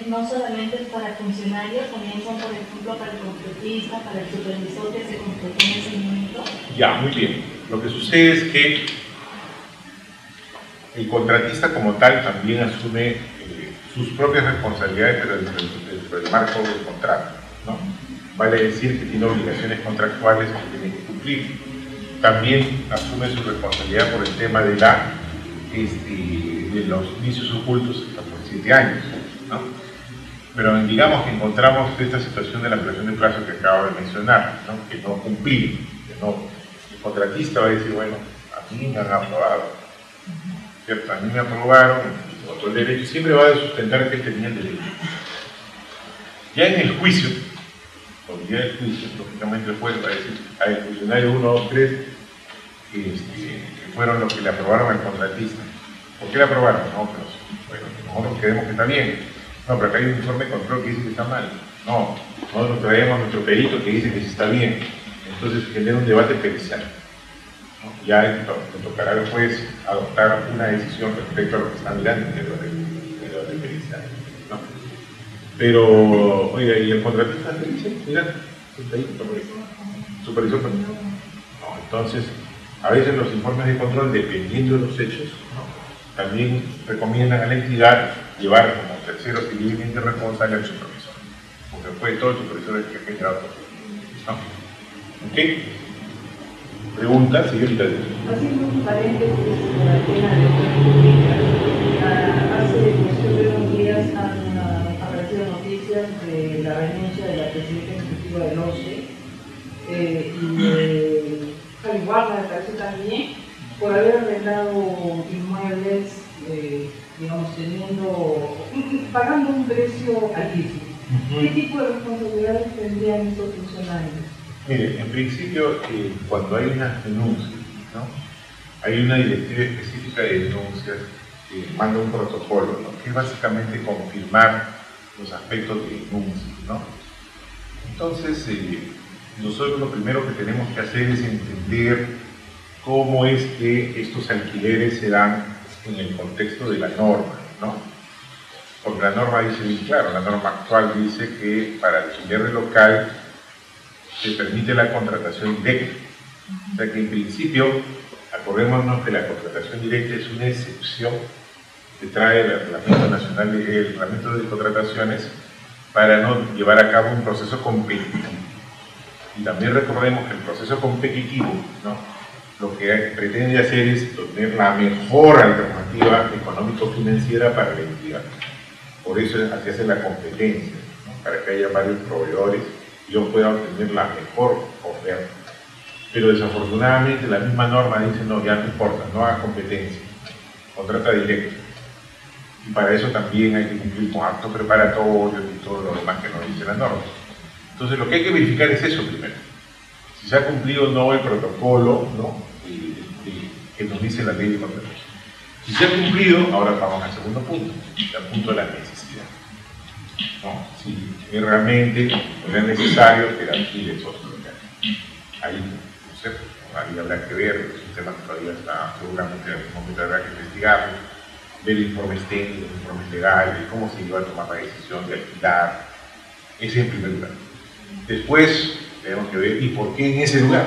no solamente para funcionarios, también son, por ejemplo, para el contratista, para el supervisor que se contrató en ese momento. Ya, muy bien. Lo que sucede es que el contratista como tal también asume sus propias responsabilidades dentro del marco del contrato, ¿no? Vale decir que tiene obligaciones contractuales que tiene que cumplir. También asume su responsabilidad por el tema de los vicios ocultos hasta por 7 años, ¿no? Pero digamos que encontramos esta situación de la ampliación de plazo que acabo de mencionar, ¿no?, que no cumplí, que no. El contratista va a decir, bueno, a mí me han aprobado, ¿cierto? A mí me aprobaron, otro el derecho, siempre va a sustentar que él tenía el derecho. Ya en el juicio, lógicamente el juez va a decir, hay funcionarios 1, 2, 3, que fueron los que le aprobaron al contratista. ¿Por qué le aprobaron? No, pero bueno, nosotros creemos que está bien. No, pero acá hay un informe de control que dice que está mal. No, nosotros traemos nuestro perito que dice que sí está bien. Entonces genera un debate pericial, ¿no? Ya le tocará al juez adoptar una decisión respecto a lo que está mirando en el debate pericial, ¿no? Pero, oiga, ¿y el contratista qué dice? Mira, supervisor. No, entonces, a veces los informes de control, dependiendo de los hechos, ¿no?, también recomiendan a la entidad llevar como tercero civilmente responsable al supervisor, porque fue todo el supervisor el que ha generado todo. ¿No? ¿Ok? ¿Preguntas? Señorita. Haciendo un paréntesis con el tema de la pública, hace cuestión de unos días han aparecido noticias de la renuncia de la presidenta ejecutiva del OCE y de Javi Guarda, me parece también, por haber arrendado inmuebles, digamos, pagando un precio altísimo. ¿Qué tipo de responsabilidades tendrían estos funcionarios? Mire, en principio, cuando hay unas denuncias, ¿no? Hay una directiva específica de denuncias que manda un protocolo, ¿no? Que es básicamente confirmar los aspectos de denuncia, ¿no? Entonces, nosotros lo primero que tenemos que hacer es entender cómo es que estos alquileres se dan en el contexto de la norma, ¿no? Porque la norma dice bien claro, la norma actual dice que para alquiler de local se permite la contratación directa. O sea que en principio, acordémonos que la contratación directa es una excepción que trae el Reglamento Nacional el Reglamento de Contrataciones para no llevar a cabo un proceso competitivo. Y también recordemos que el proceso competitivo, ¿no? Lo que pretende hacer es obtener la mejor alternativa económico-financiera para la entidad. Por eso así hace la competencia, ¿no? Para que haya varios proveedores y yo pueda obtener la mejor oferta. Pero desafortunadamente la misma norma dice, no, ya no importa, no haga competencia, contrata directo. Y para eso también hay que cumplir con actos preparatorios y todo lo demás que nos dice la norma. Entonces lo que hay que verificar es eso primero. Si se ha cumplido o no el protocolo, ¿no? Que nos dice la ley de contratación. Si se ha cumplido, ahora vamos al segundo punto, el punto de la necesidad. ¿No? Si realmente no es necesario que alquiles otro lugar. Ahí, no sé, ahí habrá que ver, el sistema todavía está, seguramente en algún momento habrá que investigarlo, ver informes técnicos, informes legales, cómo se iba a tomar la decisión de alquilar, ese en primer lugar. Después tenemos que ver, ¿y por qué en ese lugar?